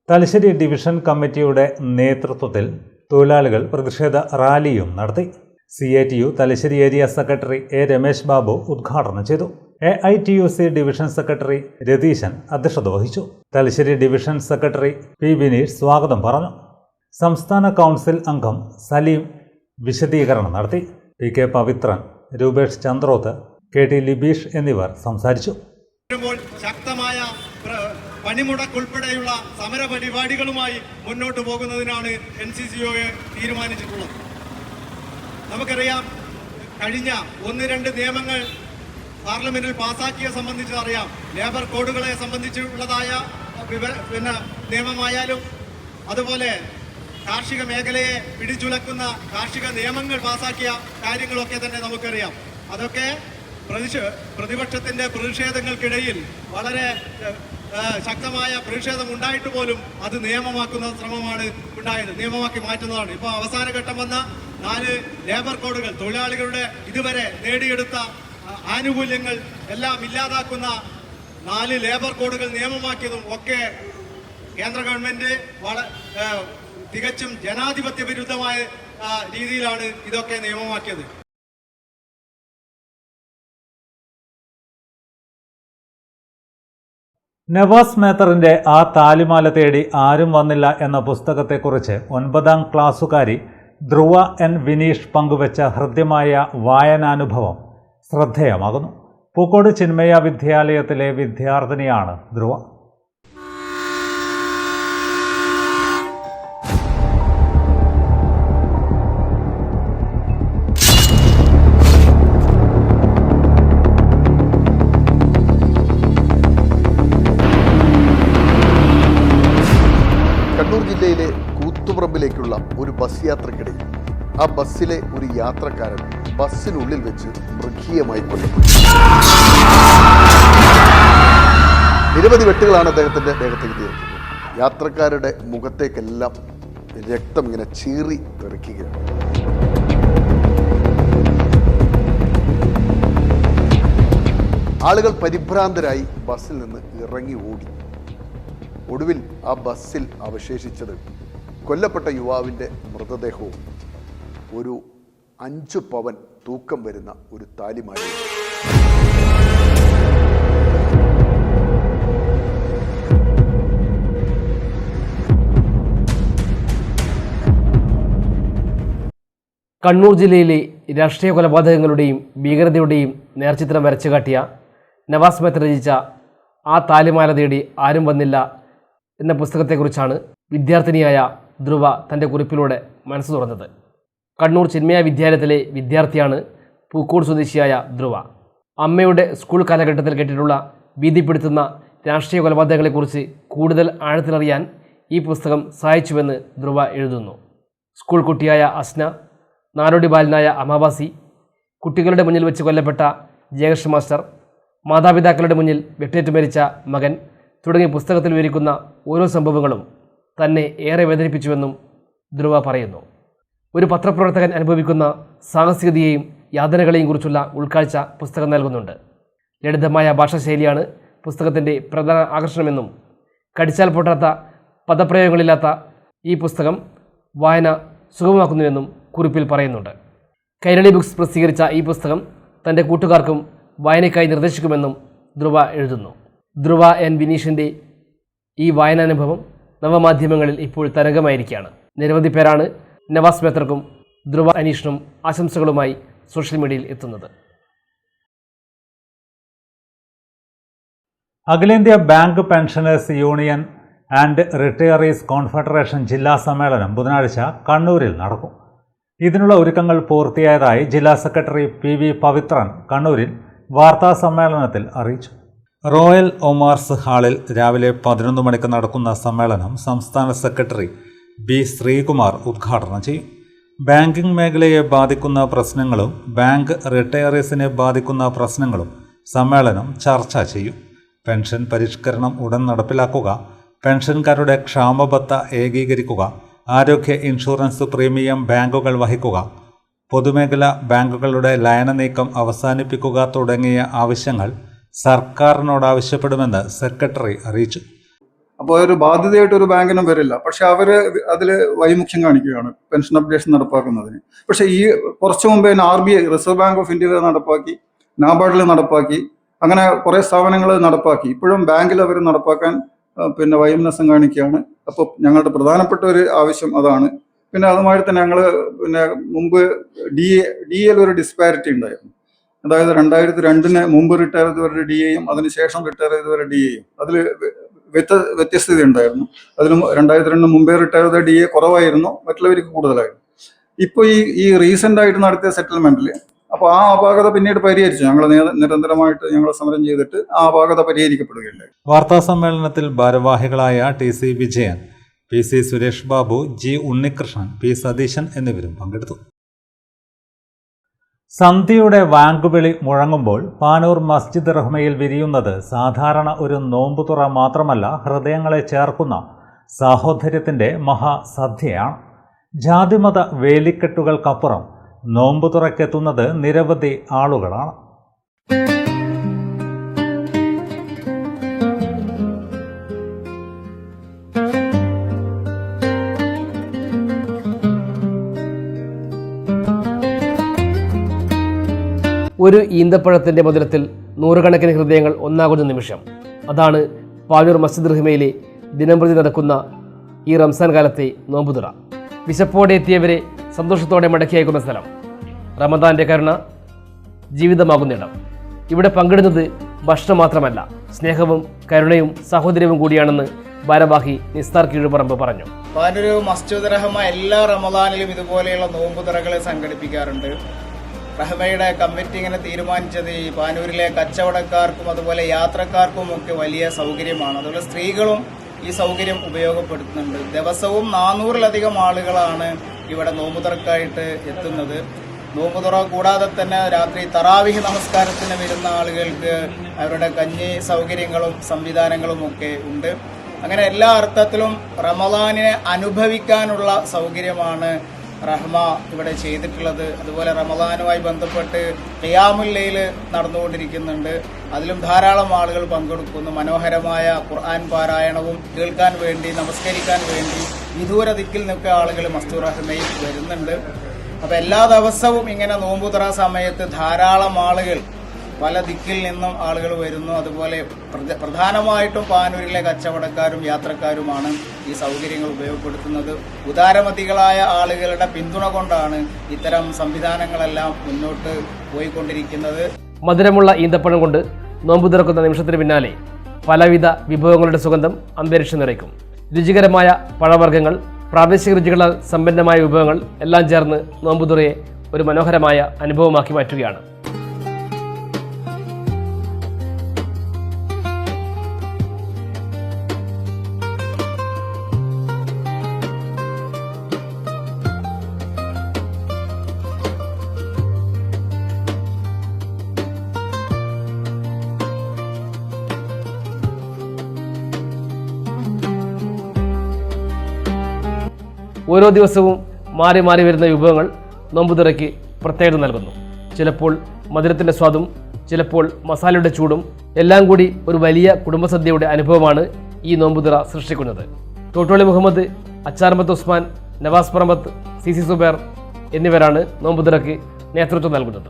തലശ്ശേരി ഡിവിഷൻ കമ്മിറ്റിയുടെ നേതൃത്വത്തിൽ തൊഴിലാളികൾ പ്രതിഷേധ റാലിയും നടത്തി. CITU Thalassery area secretary A Ramesh Babu ഉദ്ഘാടനം ചെയ്തു. AITUC ഡിവിഷൻ സെക്രട്ടറി രതീശൻ അധ്യക്ഷത വഹിച്ചു. Thalassery division secretary P Vineesh സ്വാഗതം പറഞ്ഞു. സംസ്ഥാന കൗൺസിൽ അംഗം സലീം വിശദീകരണം നടത്തി. PK പവിത്രൻ, രൂപേഷ് ചന്ദ്രോത്ത്, KT ലിബീഷ് എന്നിവർ സംസാരിച്ചു. ശക്തമായ പണിമുടക്കുൾപ്പെടെയുള്ള സമര പരിപാടികളുമായി മുന്നോട്ട് പോകുന്നതിനാണ് NCCO തീരുമാനിച്ചിട്ടുള്ളത്. നമുക്കറിയാം, കഴിഞ്ഞ 1-2 നിയമങ്ങൾ പാർലമെന്റിൽ പാസാക്കിയ സംബന്ധിച്ച് അറിയാം. ലേബർ കോഡുകളെ സംബന്ധിച്ചുള്ളതായ നിയമമായാലും അതുപോലെ കാർഷിക മേഖലയെ പിടിച്ചുലക്കുന്ന കാർഷിക നിയമങ്ങൾ പാസാക്കിയ കാര്യങ്ങളൊക്കെ തന്നെ നമുക്കറിയാം. അതൊക്കെ പ്രതിപക്ഷത്തിന്റെ പ്രതിഷേധങ്ങൾക്കിടയിൽ വളരെ ശക്തമായ പ്രതിഷേധം ഉണ്ടായിട്ട് പോലും അത് നിയമമാക്കുന്ന ശ്രമമാണ് ഉണ്ടായത്. നിയമമാക്കി മാറ്റുന്നതാണ്. ഇപ്പോൾ അവസാന ഘട്ടം വന്ന 4 ലേബർ കോഡുകൾ, തൊഴിലാളികളുടെ ഇതുവരെ നേടിയെടുത്ത ആനുകൂല്യങ്ങൾ എല്ലാം ഇല്ലാതാക്കുന്ന 4 ലേബർ കോഡുകൾ നിയമമാക്കിയതും ഒക്കെ കേന്ദ്ര ഗവൺമെന്റ് തികച്ചും ജനാധിപത്യ വിരുദ്ധമായ രീതിയിലാണ് ഇതൊക്കെ നിയമമാക്കിയത്. നവാസ് മേത്തറിന്റെ ആ താലിമാല തേടി ആരും വന്നില്ല എന്ന പുസ്തകത്തെക്കുറിച്ച് 9ാം ക്ലാസ്സുകാരി ധ്രുവ N വിനീഷ് പങ്കുവച്ച ഹൃദ്യമായ വായനാനുഭവം ശ്രദ്ധേയമാകുന്നു. പൂക്കോട് ചിന്മയ വിദ്യാലയത്തിലെ വിദ്യാർത്ഥിനിയാണ് ധ്രുവ. കണ്ണൂർ ജില്ലയിലെ കൂത്തുപറമ്പിലേക്കുള്ള ഒരു ബസ് യാത്രക്കിടയിൽ ആ ബസ്സിലെ ഒരു യാത്രക്കാരൻ ബസ്സിനുള്ളിൽ വെച്ച് മൃഗീയമായി കൊല്ലപ്പെട്ടു. നിരവധി വെട്ടുകളാണ് അദ്ദേഹത്തിന്റെ ദേഹത്തേക്ക് തീർക്കുന്നത്. യാത്രക്കാരുടെ മുഖത്തേക്കെല്ലാം രക്തം ഇങ്ങനെ ചീറി തെറിക്കുകയാണ്. ആളുകൾ പരിഭ്രാന്തരായി ബസ്സിൽ നിന്ന് ഇറങ്ങി ഓടി. ഒടുവിൽ ആ ബസ്സിൽ അവശേഷിച്ചത് കൊല്ലപ്പെട്ട യുവാവിൻ്റെ മൃതദേഹവും ഒരു 5 പവൻ തൂക്കം വരുന്ന ഒരു താലിമാലയും. കണ്ണൂർ ജില്ലയിലെ രാഷ്ട്രീയ കൊലപാതകങ്ങളുടെയും ഭീകരതയുടെയും നേർചിത്രം വരച്ചു കാട്ടിയ നവാസ് മേത്തർ രചിച്ച ആ താലിമാല തേടി ആരും വന്നില്ല എന്ന പുസ്തകത്തെക്കുറിച്ചാണ് വിദ്യാർത്ഥിനിയായ ധ്രുവ തൻ്റെ കുറിപ്പിലൂടെ മനസ്സ് തുറന്നത്. കണ്ണൂർ ചിന്മയ വിദ്യാലയത്തിലെ വിദ്യാർത്ഥിയാണ് പൂക്കോട് സ്വദേശിയായ ധ്രുവ. അമ്മയുടെ സ്കൂൾ കാലഘട്ടത്തിൽ കേട്ടിട്ടുള്ള ഭീതിപ്പെടുത്തുന്ന രാഷ്ട്രീയ കൊലപാതകങ്ങളെക്കുറിച്ച് കൂടുതൽ ആഴത്തിലറിയാൻ ഈ പുസ്തകം സഹായിച്ചുവെന്ന് ധ്രുവ എഴുതുന്നു. സ്കൂൾ കുട്ടിയായ അസ്ന, നാടോടി ബാലനായ അമാവാസി, കുട്ടികളുടെ മുന്നിൽ വെച്ച് കൊല്ലപ്പെട്ട ജയകൃഷ്ണ മാസ്റ്റർ, മാതാപിതാക്കളുടെ മുന്നിൽ വെട്ടേറ്റ് മരിച്ച മകൻ തുടങ്ങി പുസ്തകത്തിൽ വിവരിക്കുന്ന ഓരോ സംഭവങ്ങളും തന്നെ ഏറെ വേദനിപ്പിച്ചുവെന്നും ധ്രുവ പറയുന്നു. ഒരു പത്രപ്രവർത്തകൻ അനുഭവിക്കുന്ന സാഹസികതയെയും യാതനകളെയും കുറിച്ചുള്ള ഉൾക്കാഴ്ച പുസ്തകം നൽകുന്നുണ്ട്. ലളിതമായ ഭാഷാശൈലിയാണ് പുസ്തകത്തിൻ്റെ പ്രധാന ആകർഷണമെന്നും കടിച്ചാൽ പൊട്ടാത്ത പദപ്രയോഗങ്ങളില്ലാത്ത ഈ പുസ്തകം വായന സുഗമമാക്കുന്നുവെന്നും കുറിപ്പിൽ പറയുന്നുണ്ട്. കൈരളി ബുക്സ് പ്രസിദ്ധീകരിച്ച ഈ പുസ്തകം തൻ്റെ കൂട്ടുകാർക്കും വായനയ്ക്കായി നിർദ്ദേശിക്കുമെന്നും ധ്രുവ എഴുതുന്നു. ധ്രുവ എൻ ബിനീഷിൻ്റെ ഈ വായനാനുഭവം നവമാധ്യമങ്ങളിൽ ഇപ്പോൾ തരംഗമായിരിക്കുകയാണ്. നിരവധി പേരാണ് നവാസ് മേത്തർക്കും ധ്രുവ അനീഷിനും ആശംസകളുമായി സോഷ്യൽ മീഡിയയിൽ എത്തുന്നത്. അഖിലേന്ത്യാ bank pensioners union and retirees confederation ജില്ലാ സമ്മേളനം ബുധനാഴ്ച കണ്ണൂരിൽ നടക്കും. ഇതിനുള്ള ഒരുക്കങ്ങൾ പൂർത്തിയായതായി ജില്ലാ സെക്രട്ടറി PV പവിത്രൻ കണ്ണൂരിൽ വാർത്താസമ്മേളനത്തിൽ അറിയിച്ചു. റോയൽ ഒമാർസ് ഹാളിൽ രാവിലെ 11 മണിക്ക് നടക്കുന്ന സമ്മേളനം സംസ്ഥാന സെക്രട്ടറി B ശ്രീകുമാർ ഉദ്ഘാടനം ചെയ്യും. ബാങ്കിംഗ് മേഖലയെ ബാധിക്കുന്ന പ്രശ്നങ്ങളും ബാങ്ക് റിട്ടയറീസിനെ ബാധിക്കുന്ന പ്രശ്നങ്ങളും സമ്മേളനം ചർച്ച ചെയ്യും. പെൻഷൻ പരിഷ്കരണം ഉടൻ നടപ്പിലാക്കുക, പെൻഷൻകാരുടെ ക്ഷാമബത്ത ഏകീകരിക്കുക, ആരോഗ്യ ഇൻഷുറൻസ് പ്രീമിയം ബാങ്കുകൾ വഹിക്കുക, പൊതുമേഖലാ ബാങ്കുകളുടെ ലയന നീക്കം അവസാനിപ്പിക്കുക തുടങ്ങിയ ആവശ്യങ്ങൾ സർക്കാരിനോട് ആവശ്യപ്പെടുമെന്ന് സെക്രട്ടറി അറിയിച്ചു. അപ്പോൾ ഒരു ബാധ്യതയായിട്ട് ഒരു ബാങ്കിനും വരില്ല. പക്ഷെ അവർ അതിൽ വൈമുഖ്യം കാണിക്കുകയാണ് പെൻഷൻ അപ്ഡേഷൻ നടപ്പാക്കുന്നതിന്. പക്ഷേ ഈ കുറച്ചു മുമ്പേ RBI reserve bank of India നടപ്പാക്കി, നാബാർഡിൽ നടപ്പാക്കി, അങ്ങനെ കുറേ സ്ഥാപനങ്ങൾ നടപ്പാക്കി. ഇപ്പോഴും ബാങ്കിൽ അവർ നടപ്പാക്കാൻ വൈമനസ്യം കാണിക്കുകയാണ്. അപ്പോൾ ഞങ്ങളുടെ പ്രധാനപ്പെട്ട ഒരു ആവശ്യം അതാണ്. പിന്നെ അതുമായി തന്നെ ഞങ്ങൾ മുമ്പ് DA ഒരു ഡിസ്പാരിറ്റി ഉണ്ടായിരുന്നു. അതായത് 2002 മുമ്പ് റിട്ടയർ ചെയ്തവരുടെ DAയും അതിനുശേഷം റിട്ടയർ ചെയ്തവരുടെ DAയും അതിൽ വ്യത്യസ്തത ഉണ്ടായിരുന്നു. അതിന് 2002 മുമ്പേ റിട്ടയർ ചെയ്ത DA കുറവായിരുന്നു, മറ്റുള്ളവർക്ക് കൂടുതലായിരുന്നു. ഇപ്പോൾ ഈ റീസെന്റ് ആയിട്ട് നടത്തിയ സെറ്റിൽമെന്റിൽ അപ്പോൾ ആ അപാകത പിന്നീട് പരിഹരിച്ചു. ഞങ്ങൾ നിരന്തരമായിട്ട് ഞങ്ങൾ സമരം ചെയ്തിട്ട് ആ അപാകത പരിഹരിക്കപ്പെടുകയുണ്ടായി. വാർത്താ സമ്മേളനത്തിൽ ഭാരവാഹികളായ TC Vijayan, PC Suresh Babu, G Unnikrishnan, P Satheesan എന്നിവരും പങ്കെടുത്തു. സന്ധ്യയുടെ വാങ്കുവിളി മുഴങ്ങുമ്പോൾ പാനൂർ മസ്ജിദ് റഹ്മയിൽ വിരിയുന്നത് സാധാരണ ഒരു നോമ്പുതുറ മാത്രമല്ല, ഹൃദയങ്ങളെ ചേർക്കുന്ന സാഹോദര്യത്തിൻ്റെ മഹാസദ്യയാണ്. ജാതിമത വേലിക്കെട്ടുകൾക്കപ്പുറം നോമ്പുതുറയ്ക്കെത്തുന്നത് നിരവധി ആളുകളാണ്. ഒരു ഈന്തപ്പഴത്തിൻ്റെ മധുരത്തിൽ നൂറുകണക്കിന് ഹൃദയങ്ങൾ ഒന്നാകുന്ന നിമിഷം. അതാണ് പാനൂർ മസ്ജിദ് റഹ്മയിലെ ദിനംപ്രതി നടക്കുന്ന ഈ റംസാൻ കാലത്തെ നോമ്പുതുറ. വിശപ്പോടെ എത്തിയവരെ സന്തോഷത്തോടെ മടക്കി അയക്കുന്ന സ്ഥലം, റമദാൻ്റെ കരുണ ജീവിതമാകുന്നിടം. ഇവിടെ പങ്കിടുന്നത് ഭക്ഷണം മാത്രമല്ല, സ്നേഹവും കരുണയും സഹോദര്യവും കൂടിയാണെന്ന് ഭാരവാഹി നിസ്താർ കീഴുപറമ്പ് പറഞ്ഞു. പാനൂർ മസ്ജിദ് റഹ്മ എല്ലാ റമദാനിലും ഇതുപോലെയുള്ള നോമ്പുതുറകൾ സംഘടിപ്പിക്കാറുണ്ട്. റഹ്മയുടെ കമ്മിറ്റി ഇങ്ങനെ തീരുമാനിച്ചത് ഈ പാനൂരിലെ കച്ചവടക്കാർക്കും അതുപോലെ യാത്രക്കാർക്കും ഒക്കെ വലിയ സൗകര്യമാണ്. അതുപോലെ സ്ത്രീകളും ഈ സൗകര്യം ഉപയോഗപ്പെടുത്തുന്നുണ്ട്. ദിവസവും 400-ലധികം ആളുകളാണ് ഇവിടെ നോമ്പുതുറക്കായിട്ട് എത്തുന്നത്. നോമ്പുതുറ കൂടാതെ തന്നെ രാത്രി തറാവിഹ് നമസ്കാരത്തിന് വരുന്ന ആളുകൾക്ക് അവരുടെ കഞ്ഞി സൗകര്യങ്ങളും സംവിധാനങ്ങളും ഒക്കെ ഉണ്ട്. അങ്ങനെ എല്ലാ അർത്ഥത്തിലും റമദാനിനെ അനുഭവിക്കാനുള്ള സൗകര്യമാണ് റഹ്മ ഇവിടെ ചെയ്തിട്ടുള്ളത്. അതുപോലെ റമദാനുമായി ബന്ധപ്പെട്ട് ഖിയാമുൽ ലൈൽ നടന്നുകൊണ്ടിരിക്കുന്നുണ്ട്. അതിലും ധാരാളം ആളുകൾ പങ്കെടുക്കുന്നു. മനോഹരമായ ഖുർആൻ പാരായണവും കേൾക്കാൻ വേണ്ടി, നമസ്കരിക്കാൻ വേണ്ടി വിദൂര ദിക്കിൽ നിന്നൊക്കെ ആളുകൾ മസ്ജിദ് റഹ്മയിൽ വരുന്നുണ്ട്. അപ്പോൾ എല്ലാ ദിവസവും ഇങ്ങനെ നോമ്പുതുറ സമയത്ത് ധാരാളം ആളുകൾ പല ദിക്കിൽ നിന്നും ആളുകൾ വരുന്നു. അതുപോലെ പ്രധാനമായിട്ടും പാനൂരിലെ കച്ചവടക്കാരും യാത്രക്കാരുമാണ് ഈ സൗകര്യങ്ങൾ ഉപയോഗപ്പെടുത്തുന്നത്. ഉദാരമതികളായ ആളുകളുടെ പിന്തുണ കൊണ്ടാണ് ഇത്തരം സംവിധാനങ്ങളെല്ലാം മുന്നോട്ട് പോയിക്കൊണ്ടിരിക്കുന്നത്. മധുരമുള്ള ഈന്തപ്പഴം കൊണ്ട് നോമ്പു തുറക്കുന്ന നിമിഷത്തിന് പിന്നാലെ പലവിധ വിഭവങ്ങളുടെ സുഗന്ധം അന്തരീക്ഷം നിറയ്ക്കും. രുചികരമായ പഴവർഗ്ഗങ്ങൾ, പ്രാദേശിക രുചികളാൽ സമ്പന്നമായ വിഭവങ്ങൾ എല്ലാം ചേർന്ന് നോമ്പുതുറയെ ഒരു മനോഹരമായ അനുഭവമാക്കി മാറ്റുകയാണ്. ഓരോ ദിവസവും മാറി മാറി വരുന്ന വിഭവങ്ങൾ നോമ്പുതുറയ്ക്ക് പ്രത്യേകത നൽകുന്നു. ചിലപ്പോൾ മധുരത്തിൻ്റെ സ്വാദും ചിലപ്പോൾ മസാലയുടെ ചൂടും എല്ലാം കൂടി ഒരു വലിയ കുടുംബസദ്യയുടെ അനുഭവമാണ് ഈ നോമ്പുതുറ സൃഷ്ടിക്കുന്നത്. തോട്ടോളി മുഹമ്മദ്, അച്ചാർമത്ത് ഉസ്മാൻ, നവാസ് പറമ്പത്ത്, CC സുബേർ എന്നിവരാണ് നോമ്പുതുറയ്ക്ക് നേതൃത്വം നൽകുന്നത്.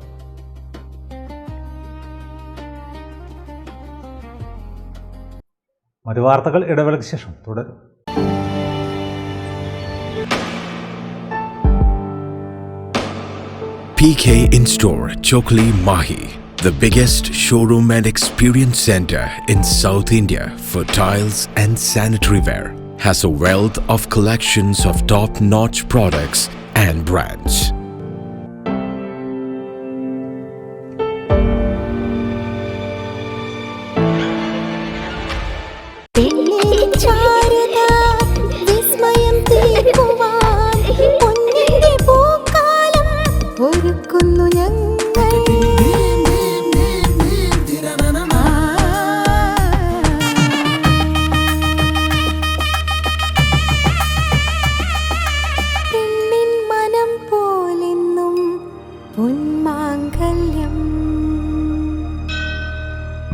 മറ്റു വാർത്തകൾ ഇടവേളയ്ക്ക് ശേഷം തുടരും. PK In-Store Chokli Mahi, the biggest showroom and experience center in South India for tiles and sanitary ware, has a wealth of collections of top-notch products and brands.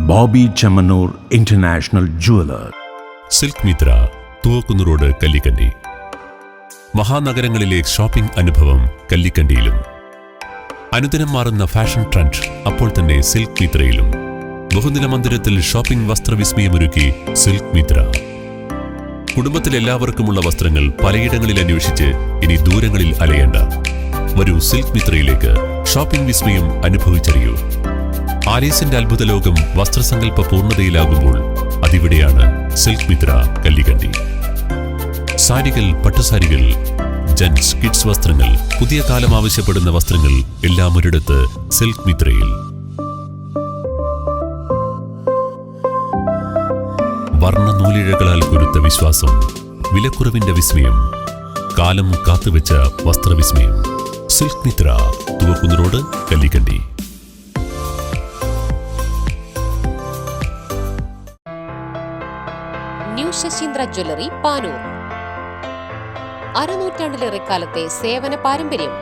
Boby Chemmanur international jeweller. Silk Mitra, Thuvakkunnu road, Kallikkandi. മഹാനഗരങ്ങളിലെ shopping അനുഭവം കല്ലിക്കണ്ടിയിലും. അനുദിനം മാറുന്ന fashion trend അപ്പോൾ തന്നെ silk മിത്രയിലും. ബഹുനില മന്ദിരത്തിൽ shopping വസ്ത്രവിസ്മയമൊരുക്കി silk Mitra. കുടുംബത്തിലെല്ലാവർക്കുമുള്ള വസ്ത്രങ്ങൾ പലയിടങ്ങളിൽ അന്വേഷിച്ച് ഇനി ദൂരങ്ങളിൽ അലയേണ്ട. വരൂ സിൽക്ക് മിത്രയിലേക്ക്. ഷോപ്പിംഗ് വിസ്മയം അനുഭവിച്ചറിയൂ. ആലീസിന്റെ അത്ഭുത ലോകം വസ്ത്രസങ്കല്പ പൂർണ്ണതയിലാകുമ്പോൾ അതിവിടെയാണ് സിൽക്ക് മിത്ര, കല്ലിക്കണ്ടി. സാരികൾ, പട്ടുസാരികൾ, ജെന്റ്സ്, കിഡ്സ് വസ്ത്രങ്ങൾ, പുതിയ കാലം ആവശ്യപ്പെടുന്ന വസ്ത്രങ്ങൾ എല്ലാം ഒരിടത്ത് സിൽക്ക് മിത്രയിൽ. വർണ്ണ നൂലിഴകളാൽ കുരുത്ത വിശ്വാസം, വിലക്കുറവിന്റെ വിസ്മയം, കാലം കാത്തുവെച്ച വസ്ത്രവിസ്മയം. Silk Mitra, Thuvakkunnu road, Kallikkandi. New Sasheendra jewellery, Panoor. അരനൂറ്റാണ്ടിലേറെ കാലത്തെ സേവന പാരമ്പര്യം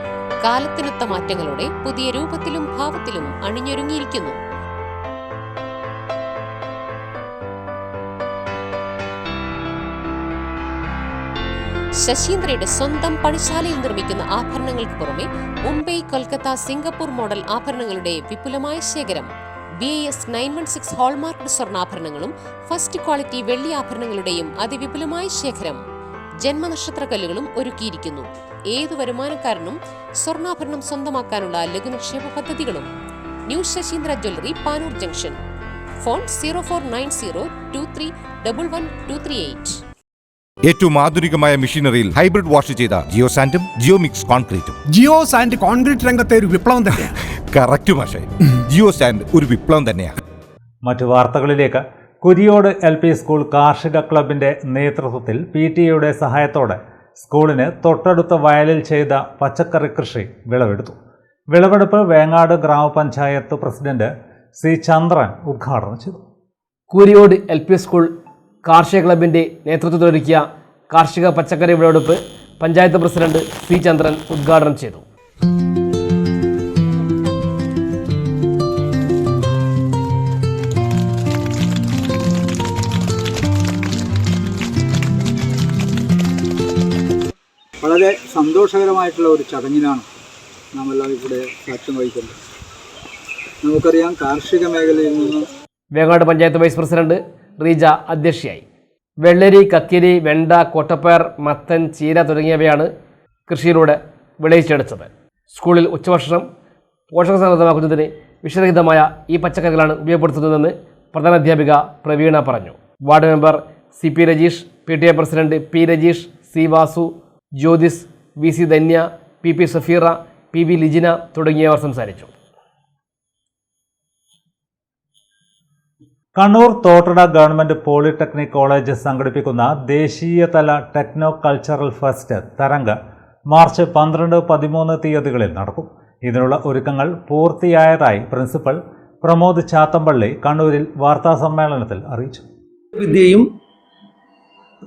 കാലത്തിനൊത്ത മാറ്റങ്ങളോടെ പുതിയ രൂപത്തിലും ഭാവത്തിലും അണിഞ്ഞൊരുങ്ങിയിരിക്കുന്നു. ശശീന്ദ്രയുടെ സ്വന്തം പണിശാലയിൽ നിർമ്മിക്കുന്ന ആഭരണങ്ങൾക്ക് പുറമെ മുംബൈ, കൊൽക്കത്ത, സിംഗപ്പൂർ മോഡൽ ആഭരണങ്ങളുടെ വിപുലമായ ശേഖരം. BIS 916 ഹോൾമാർക്ക് സ്വർണ്ണാഭരണങ്ങളും ഫസ്റ്റ് ക്വാളിറ്റി വെള്ളി ആഭരണങ്ങളുടെയും അതിവിപുലമായ ശേഖരം. ജന്മനക്ഷത്രക്കല്ലുകളും ഒരുക്കിയിരിക്കുന്നു. ഏതു വരുമാനക്കാരനും സ്വർണ്ണാഭരണം സ്വന്തമാക്കാനുള്ള ലഘുനിക്ഷേപ പദ്ധതികളും. New Sasheendra jewellery, Panoor junction. Phone 049023112238. ഏറ്റവും ആധുനികമായ മെഷീനറിയിൽ ഹൈബ്രിഡ് വാഷ് ചെയ്ത ജിയോ സാൻഡും ജിയോ മിക്സ് കോൺക്രീറ്റും. ജിയോ സാൻഡ് കോൺക്രീറ്റ് രംഗത്തെ ഒരു വിപ്ലവം തന്നെയാണ്. കറക്റ്റ് പക്ഷേ ജിയോ സാൻഡ് ഒരു വിപ്ലവം തന്നെയാണ്. മറ്റു വാർത്തകളിലേക്ക്. കുരിയോട് LP സ്കൂൾ കാർഷിക ക്ലബിന്റെ നേതൃത്വത്തിൽ PTA സഹായത്തോടെ സ്കൂളിന് തൊട്ടടുത്ത വയലിൽ ചെയ്ത പച്ചക്കറി കൃഷി വിളവെടുത്തു. വിളവെടുപ്പ് വേങ്ങാട് ഗ്രാമപഞ്ചായത്ത് പ്രസിഡന്റ് C. ചന്ദ്രൻ ഉദ്ഘാടനം ചെയ്തു. കുരിയോട് LP സ്കൂൾ കാർഷിക ക്ലബിന്റെ നേതൃത്വത്തിലൊരുക്കിയ കാർഷിക പച്ചക്കറി വിളവെടുപ്പ് പഞ്ചായത്ത് പ്രസിഡന്റ് C. ചന്ദ്രൻ ഉദ്ഘാടനം ചെയ്തു. വളരെ സന്തോഷകരമായിട്ടുള്ള ഒരു ചടങ്ങിനാണ് നാം എല്ലാവരും ഇവിടെ സാക്ഷ്യം വഹിക്കുന്നത്. നമുക്കറിയാം, കാർഷിക മേഖലയിൽ നിന്ന് വേങ്ങാട് പഞ്ചായത്ത് വൈസ് പ്രസിഡന്റ് റീജ അധ്യക്ഷയായി. വെള്ളരി, കക്കിരി, വെണ്ട, കോട്ടപ്പയർ, മത്തൻ, ചീര തുടങ്ങിയവയാണ് കൃഷിയിലൂടെ വിളയിച്ചെടുത്തത്. സ്കൂളിൽ ഉച്ചഭക്ഷണം പോഷകസമൃദ്ധമാക്കുന്നതിന് വിഷരഹിതമായ ഈ പച്ചക്കറികളാണ് ഉപയോഗപ്പെടുത്തുന്നതെന്ന് പ്രധാനാധ്യാപിക പ്രവീണ പറഞ്ഞു. Ward member CP Rajeesh, PTA president P. Rajeesh, C. Vasu, Jyothis, VC Dhanya, PP Safeera, PB Lijina തുടങ്ങിയവർ സംസാരിച്ചു. Kannur Thottada government polytechnic college സംഘടിപ്പിക്കുന്ന ദേശീയതല ടെക്നോ കൾച്ചറൽ ഫെസ്റ്റ് തരംഗ മാർച്ച് 12, 13 തീയതികളിൽ നടക്കും. ഇതിനുള്ള ഒരുക്കങ്ങൾ പൂർത്തിയായതായി പ്രിൻസിപ്പൽ പ്രമോദ് ചാത്തമ്പള്ളി കണ്ണൂരിൽ വാർത്താസമ്മേളനത്തിൽ അറിയിച്ചു. വിദ്യയും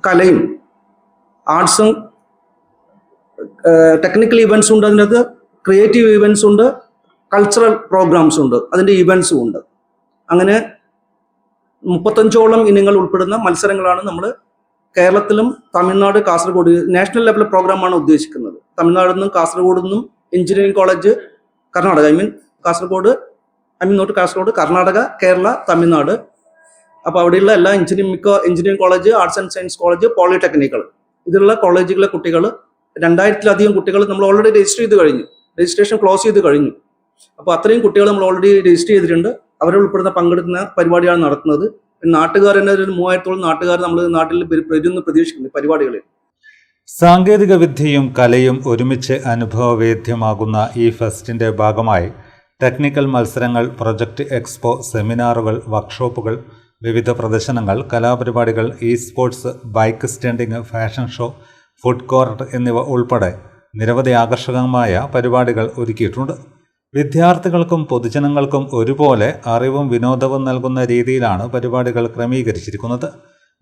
കലയും ആർട്സും ടെക്നിക്കൽ ഇവൻറ്റ്സ് ഉണ്ട്, അതിനകത്ത് ക്രിയേറ്റീവ് ഇവൻറ്റ്സ് ഉണ്ട്, കൾച്ചറൽ പ്രോഗ്രാംസ് ഉണ്ട്, അതിൻ്റെ ഇവൻറ്റ്സും ഉണ്ട്. അങ്ങനെ 35ഓളം ഇനങ്ങൾ ഉൾപ്പെടുന്ന മത്സരങ്ങളാണ് നമ്മൾ കേരളത്തിലും തമിഴ്നാട്, കാസർഗോഡ് നാഷണൽ ലെവൽ പ്രോഗ്രാമാണ് ഉദ്ദേശിക്കുന്നത്. തമിഴ്നാട് നിന്നും കാസർഗോഡ് നിന്നും എഞ്ചിനീയറിംഗ് കോളേജ് കർണാടക, കാസർഗോഡ്, കർണാടക, കേരള, തമിഴ്നാട്. അപ്പോൾ അവിടെയുള്ള എല്ലാ engineering college, arts and science college, പോളിടെക്നിക്കുകൾ, ഇതിലുള്ള കോളേജുകളിലെ കുട്ടികൾ 2000-ലധികം കുട്ടികൾ നമ്മൾ ഓൾറെഡി രജിസ്റ്റർ ചെയ്ത് കഴിഞ്ഞു. രജിസ്ട്രേഷൻ ക്ലോസ് ചെയ്ത് കഴിഞ്ഞു. അപ്പോൾ അത്രയും കുട്ടികൾ നമ്മൾ ഓൾറെഡി രജിസ്റ്റർ ചെയ്തിട്ടുണ്ട്. അവരെ ഉൾപ്പെടുന്ന പങ്കെടുക്കുന്ന പരിപാടിയാണ് നടത്തുന്നത്. നാട്ടുകാർ തന്നെ ഒരു 3000-ഓളം നാട്ടുകാർ നമ്മൾ നാട്ടിൽ വരുമെന്ന് പ്രതീക്ഷിക്കുന്നു പരിപാടികളിൽ. സാങ്കേതിക വിദ്യയും കലയും ഒരുമിച്ച് അനുഭവവേദ്യമാകുന്ന ഈ ഫെസ്റ്റിൻ്റെ ഭാഗമായി ടെക്നിക്കൽ മത്സരങ്ങൾ, പ്രൊജക്ട് എക്സ്പോ, സെമിനാറുകൾ, വർക്ക്ഷോപ്പുകൾ, വിവിധ പ്രദർശനങ്ങൾ, കലാപരിപാടികൾ, E sports, bike stunting, fashion show, food court എന്നിവ ഉൾപ്പെടെ നിരവധി ആകർഷകമായ പരിപാടികൾ ഒരുക്കിയിട്ടുണ്ട്. വിദ്യാർത്ഥികൾക്കും പൊതുജനങ്ങൾക്കും ഒരുപോലെ അറിവും വിനോദവും നൽകുന്ന രീതിയിലാണ് പരിപാടികൾ ക്രമീകരിച്ചിരിക്കുന്നത്.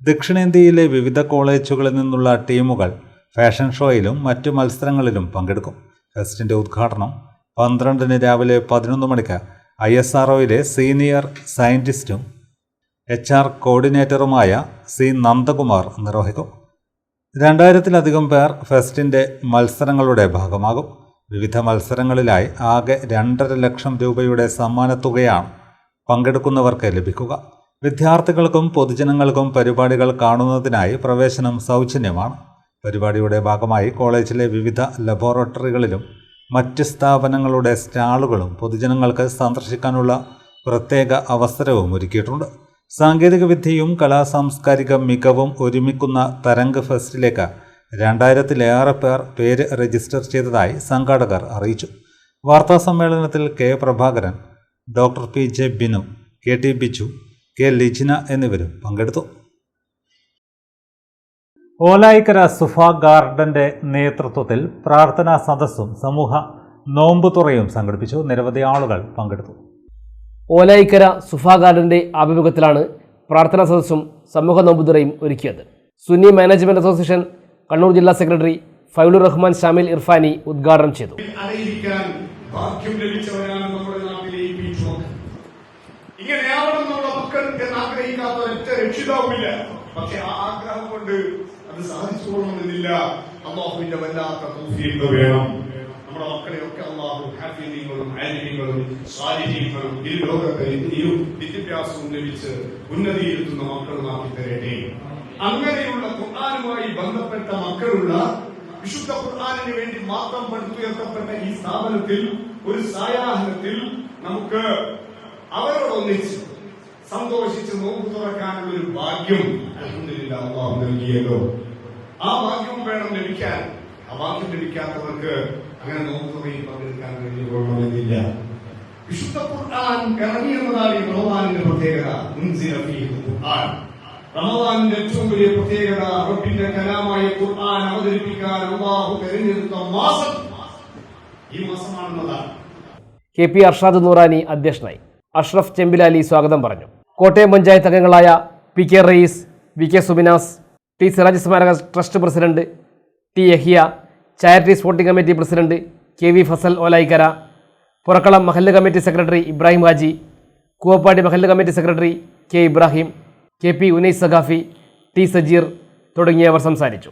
ദക്ഷിണേന്ത്യയിലെ വിവിധ കോളേജുകളിൽ നിന്നുള്ള ടീമുകൾ ഫാഷൻ ഷോയിലും മറ്റു മത്സരങ്ങളിലും പങ്കെടുക്കും. ഫെസ്റ്റിൻ്റെ ഉദ്ഘാടനം 12-ന് രാവിലെ 11 മണിക്ക് ISROയിലെ സീനിയർ സയൻറ്റിസ്റ്റും HR കോർഡിനേറ്ററുമായ C. നന്ദകുമാർ നിർവഹിക്കും. 2000-ലധികം പേർ ഫെസ്റ്റിൻ്റെ മത്സരങ്ങളുടെ ഭാഗമാകും. വിവിധ മത്സരങ്ങളിലായി ആകെ 2.5 ലക്ഷം രൂപയുടെ സമ്മാനത്തുകയാണ് പങ്കെടുക്കുന്നവർക്ക് ലഭിക്കുക. വിദ്യാർത്ഥികൾക്കും പൊതുജനങ്ങൾക്കും പരിപാടികൾ കാണുന്നതിനായി പ്രവേശനം സൗജന്യമാണ്. പരിപാടിയുടെ ഭാഗമായി കോളേജിലെ വിവിധ ലബോറട്ടറികളിലും മറ്റ് സ്ഥാപനങ്ങളുടെ സ്റ്റാളുകളും പൊതുജനങ്ങൾക്ക് സന്ദർശിക്കാനുള്ള പ്രത്യേക അവസരവും ഒരുക്കിയിട്ടുണ്ട്. സാങ്കേതികവിദ്യയും കലാസാംസ്കാരിക മികവും ഒരുമിക്കുന്ന തരംഗ് ഫെസ്റ്റിലേക്ക് 2000-ലേറെ പേർ പേര് രജിസ്റ്റർ ചെയ്തതായി സംഘാടകർ അറിയിച്ചു. വാർത്താസമ്മേളനത്തിൽ K. Prabhakaran, doctor P.J. Binu, KT Biju, K. Lijina എന്നിവരും പങ്കെടുത്തു. ഓലായിക്കര സുഫ ഗാർഡന്റെ നേതൃത്വത്തിൽ പ്രാർത്ഥനാ സദസ്സും സമൂഹ നോമ്പുതുറയും സംഘടിപ്പിച്ചു. നിരവധി ആളുകൾ പങ്കെടുത്തു. ഓലായിക്കര സുഫ ഗാർഡന്റെ ആഭിമുഖ്യത്തിലാണ് പ്രാർത്ഥനാ സദസ്സും സമൂഹ നോമ്പുതുറയും ഒരുക്കിയത്. സുന്നി മാനേജ്മെന്റ് അസോസിയേഷൻ കണ്ണൂർ ജില്ലാ സെക്രട്ടറി ഫൈലുർ റഹ്മാൻ ഷാമിൽ ഇർഫാനി ഉദ്ഘാടനം ചെയ്തു. ഭാഗ്യം ലഭിച്ചവരാണ് നമ്മുടെ നാട്ടിലെ ഈ പീഠമൊക്കെ. ഇങ്ങനെയാവണം നമ്മുടെ മക്കൾ എന്ന് ആഗ്രഹിക്കാത്ത ഒറ്റ രക്ഷിതാവുമില്ല. പക്ഷെ ആ ആഗ്രഹം കൊണ്ട് അത് സാധിച്ചുകൊള്ളണമെന്നില്ല. അള്ളാഹുവിന്റെ വല്ലാത്ത തൗഫീഖ് വേണം. നമ്മുടെ മക്കളെയൊക്കെ അള്ളാഹു ഹാഫിളീങ്ങളും ആലിമീങ്ങളും സാലിഹീങ്ങളും ഈ ലോകത്തെ ഈ വിദ്യാഭ്യാസവും ലഭിച്ച് ഉന്നതിയിലെത്തുന്ന മക്കളുമാക്കി തരട്ടെ. അങ്ങനെയുള്ള ഖുർആനുമായി ബന്ധപ്പെട്ട മക്കളുള്ള വിശുദ്ധ ഖുർആനിന് വേണ്ടി മാത്രം പടുത്തുയർത്തപ്പെട്ട ഈ സ്ഥാപനത്തിൽ ഒരു സായാഹ്നത്തിൽ നമുക്ക് അവരോടൊന്നിച്ച് സന്തോഷിച്ച് നോമ്പ് തുറക്കാനുള്ള ഒരു ഭാഗ്യം അൽഹംദുലില്ലാഹ് അല്ലാഹു നൽകിയല്ലോ. ആ ഭാഗ്യം വേണം ലഭിക്കാൻ. ആ ഭാഗ്യം ലഭിക്കാത്തവർക്ക് അങ്ങനെ നോമ്പ് തുറയിൽ പങ്കെടുക്കാൻ കഴിഞ്ഞുകൊള്ളണമെന്നില്ല. വിശുദ്ധ ഖുർആൻ ഇറങ്ങിയെന്നതാണ് ഈ റമദാനിന്റെ പ്രത്യേകത. ഉൻസില ഫീഹിൽ ഖുർആൻ. റമദാനിന്റെ ഏറ്റവും വലിയ പ്രത്യേകത റബ്ബിന്റെ കലാമായ ഖുർആൻ അവതരിപ്പിക്കാൻ അല്ലാഹു തിരഞ്ഞെടുത്ത മാസം ഈ മാസമാണെന്നതാണ്. KP അർഷാദ് നൂറാനി അധ്യക്ഷനായി. അഷ്റഫ് ചെമ്പിലാലി സ്വാഗതം പറഞ്ഞു. കോട്ടയം പഞ്ചായത്ത് അംഗങ്ങളായ PK Raees, VK സുബിനാസ്, T Siraj സ്മാരക trust president T Yahiya, charity sporting committee president KV Fazal Olayikkara, Purakkalam മഹല്ല് കമ്മിറ്റി സെക്രട്ടറി ഇബ്രാഹിം ഹാജി, കൂവപ്പാടി മഹല്ല് committee secretary K Ibrahim, KP Unais Saqafi, T Sajeer തുടങ്ങിയവർ സംസാരിച്ചു.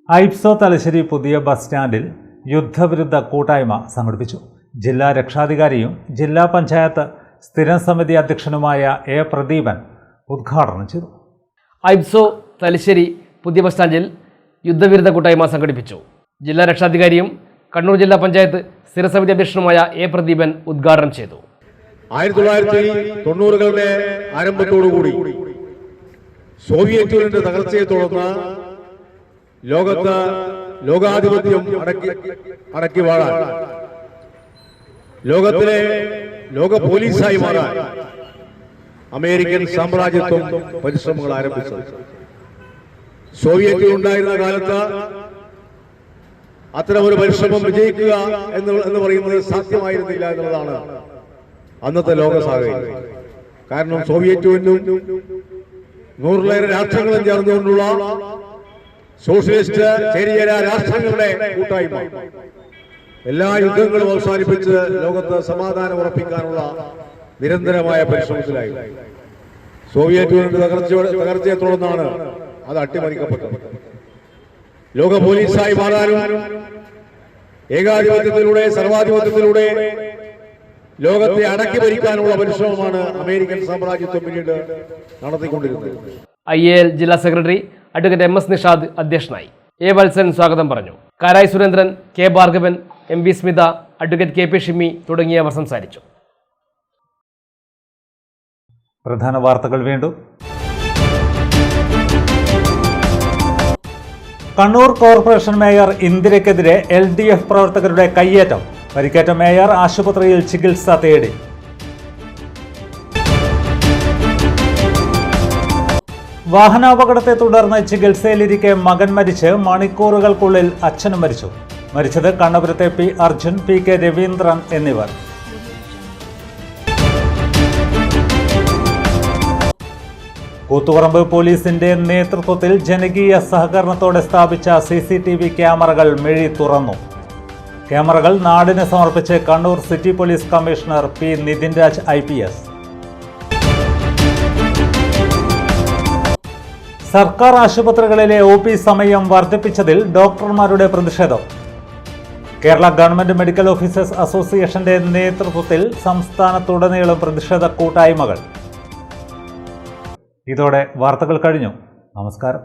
ഐപ്സോ തലശ്ശേരി പുതിയ ബസ് സ്റ്റാൻഡിൽ യുദ്ധവിരുദ്ധ കൂട്ടായ്മ സംഘടിപ്പിച്ചു. ജില്ലാ രക്ഷാധികാരിയും ജില്ലാ പഞ്ചായത്ത് സ്ഥിരം സമിതി അധ്യക്ഷനുമായ A. പ്രദീപൻ ഉദ്ഘാടനം ചെയ്തു. ഐപ്സോ തലശ്ശേരി പുതിയ ബസ് സ്റ്റാൻഡിൽ യുദ്ധവിരുദ്ധ കൂട്ടായ്മ സംഘടിപ്പിച്ചു. ജില്ലാ രക്ഷാധികാരിയും കണ്ണൂർ ജില്ലാ പഞ്ചായത്ത് സ്ഥിരസമിതി അധ്യക്ഷനുമായ A. പ്രദീപൻ ഉദ്ഘാടനം ചെയ്തു. 1990കളുടെ ആരംഭത്തോടുകൂടി സോവിയറ്റ് യൂണിയന്റെ തകർച്ചയെ തുടർന്ന് ലോകത്ത് ലോകാധിപത്യം അടക്കി വാഴാൻ, ലോകത്തിലെ ലോക പോലീസായി മാറാൻ അമേരിക്കൻ സാമ്രാജ്യത്വം പരിശ്രമങ്ങൾ ആരംഭിച്ചത്. സോവിയറ്റ് യൂണിയൻ ഉണ്ടായിരുന്ന കാലത്ത് അത്തരമൊരു പരിശ്രമം വിജയിക്കുക എന്ന് പറയുന്നത് സാധ്യമായിരുന്നില്ല എന്നുള്ളതാണ് അന്നത്തെ ലോക സാഹചര്യം. കാരണം സോവിയറ്റ് യൂണിയനും 100-ലേറെ രാഷ്ട്രങ്ങളും ചേർന്നുകൊണ്ടുള്ള സോഷ്യലിസ്റ്റ് ചേരിചേര രാഷ്ട്രങ്ങളുടെ കൂട്ടായ്മ എല്ലാ യുദ്ധങ്ങളും അവസാനിപ്പിച്ച് ലോകത്ത് സമാധാനം ഉറപ്പിക്കാനുള്ള നിരന്തരമായ പരിശ്രമത്തിലായി. സോവിയറ്റ് യൂണിയന്റെ തകർച്ചയെ തുടർന്നാണ് അത് അട്ടിമറിക്കപ്പെട്ടത്. ലോക പോലീസായി മാറാനും ഏകാധിപത്യത്തിലൂടെ സർവാധിപത്യത്തിലൂടെ ലോകത്തെ അടക്കി ഭരിക്കാനുള്ള പരിശ്രമമാണ് അമേരിക്കൻ സാമ്രാജ്യത്വം പിന്നീട് നടത്തിക്കൊണ്ടിരുന്നത്. IAL ജില്ലാ സെക്രട്ടറി അഡ്വക്കേറ്റ് MS നിഷാദ് അധ്യക്ഷനായി. A വത്സൻ സ്വാഗതം പറഞ്ഞു. Karayi Surendran, K Bhargavan, MB Smitha, advocate KP Shimmy തുടങ്ങിയവർ സംസാരിച്ചു. പ്രധാന വാർത്തകൾ വീണ്ടും. കണ്ണൂർ കോർപ്പറേഷൻ മേയർ ഇന്ദിരയ്ക്കെതിരെ LDF പ്രവർത്തകരുടെ കയ്യേറ്റം. പരിക്കേറ്റ മേയർ ആശുപത്രിയിൽ ചികിത്സ തേടി. വാഹനാപകടത്തെ തുടർന്ന് ചികിത്സയിലിരിക്കെ മകൻ മരിച്ച് മണിക്കൂറുകൾക്കുള്ളിൽ അച്ഛനും മരിച്ചു. മരിച്ചത് കണ്ണപുരത്തെ P അർജുൻ, PK രവീന്ദ്രൻ എന്നിവർ. കൂത്തുപറമ്പ് പോലീസിന്റെ നേതൃത്വത്തിൽ ജനകീയ സഹകരണത്തോടെ സ്ഥാപിച്ച CCTV ക്യാമറകൾ മിഴി തുറന്നു. ക്യാമറകൾ നാടിന് സമർപ്പിച്ച് Kannur city police commissioner P Nithin Raj IPS. സർക്കാർ ആശുപത്രികളിലെ OP സമയം വർദ്ധിപ്പിച്ചതിൽ ഡോക്ടർമാരുടെ പ്രതിഷേധം. കേരള ഗവൺമെന്റ് മെഡിക്കൽ ഓഫീസേഴ്സ് അസോസിയേഷന്റെ നേതൃത്വത്തിൽ സംസ്ഥാനത്തുടനീളം പ്രതിഷേധ കൂട്ടായ്മകൾ. ഇതോടെ വാർത്തകൾ കഴിഞ്ഞു. നമസ്കാരം.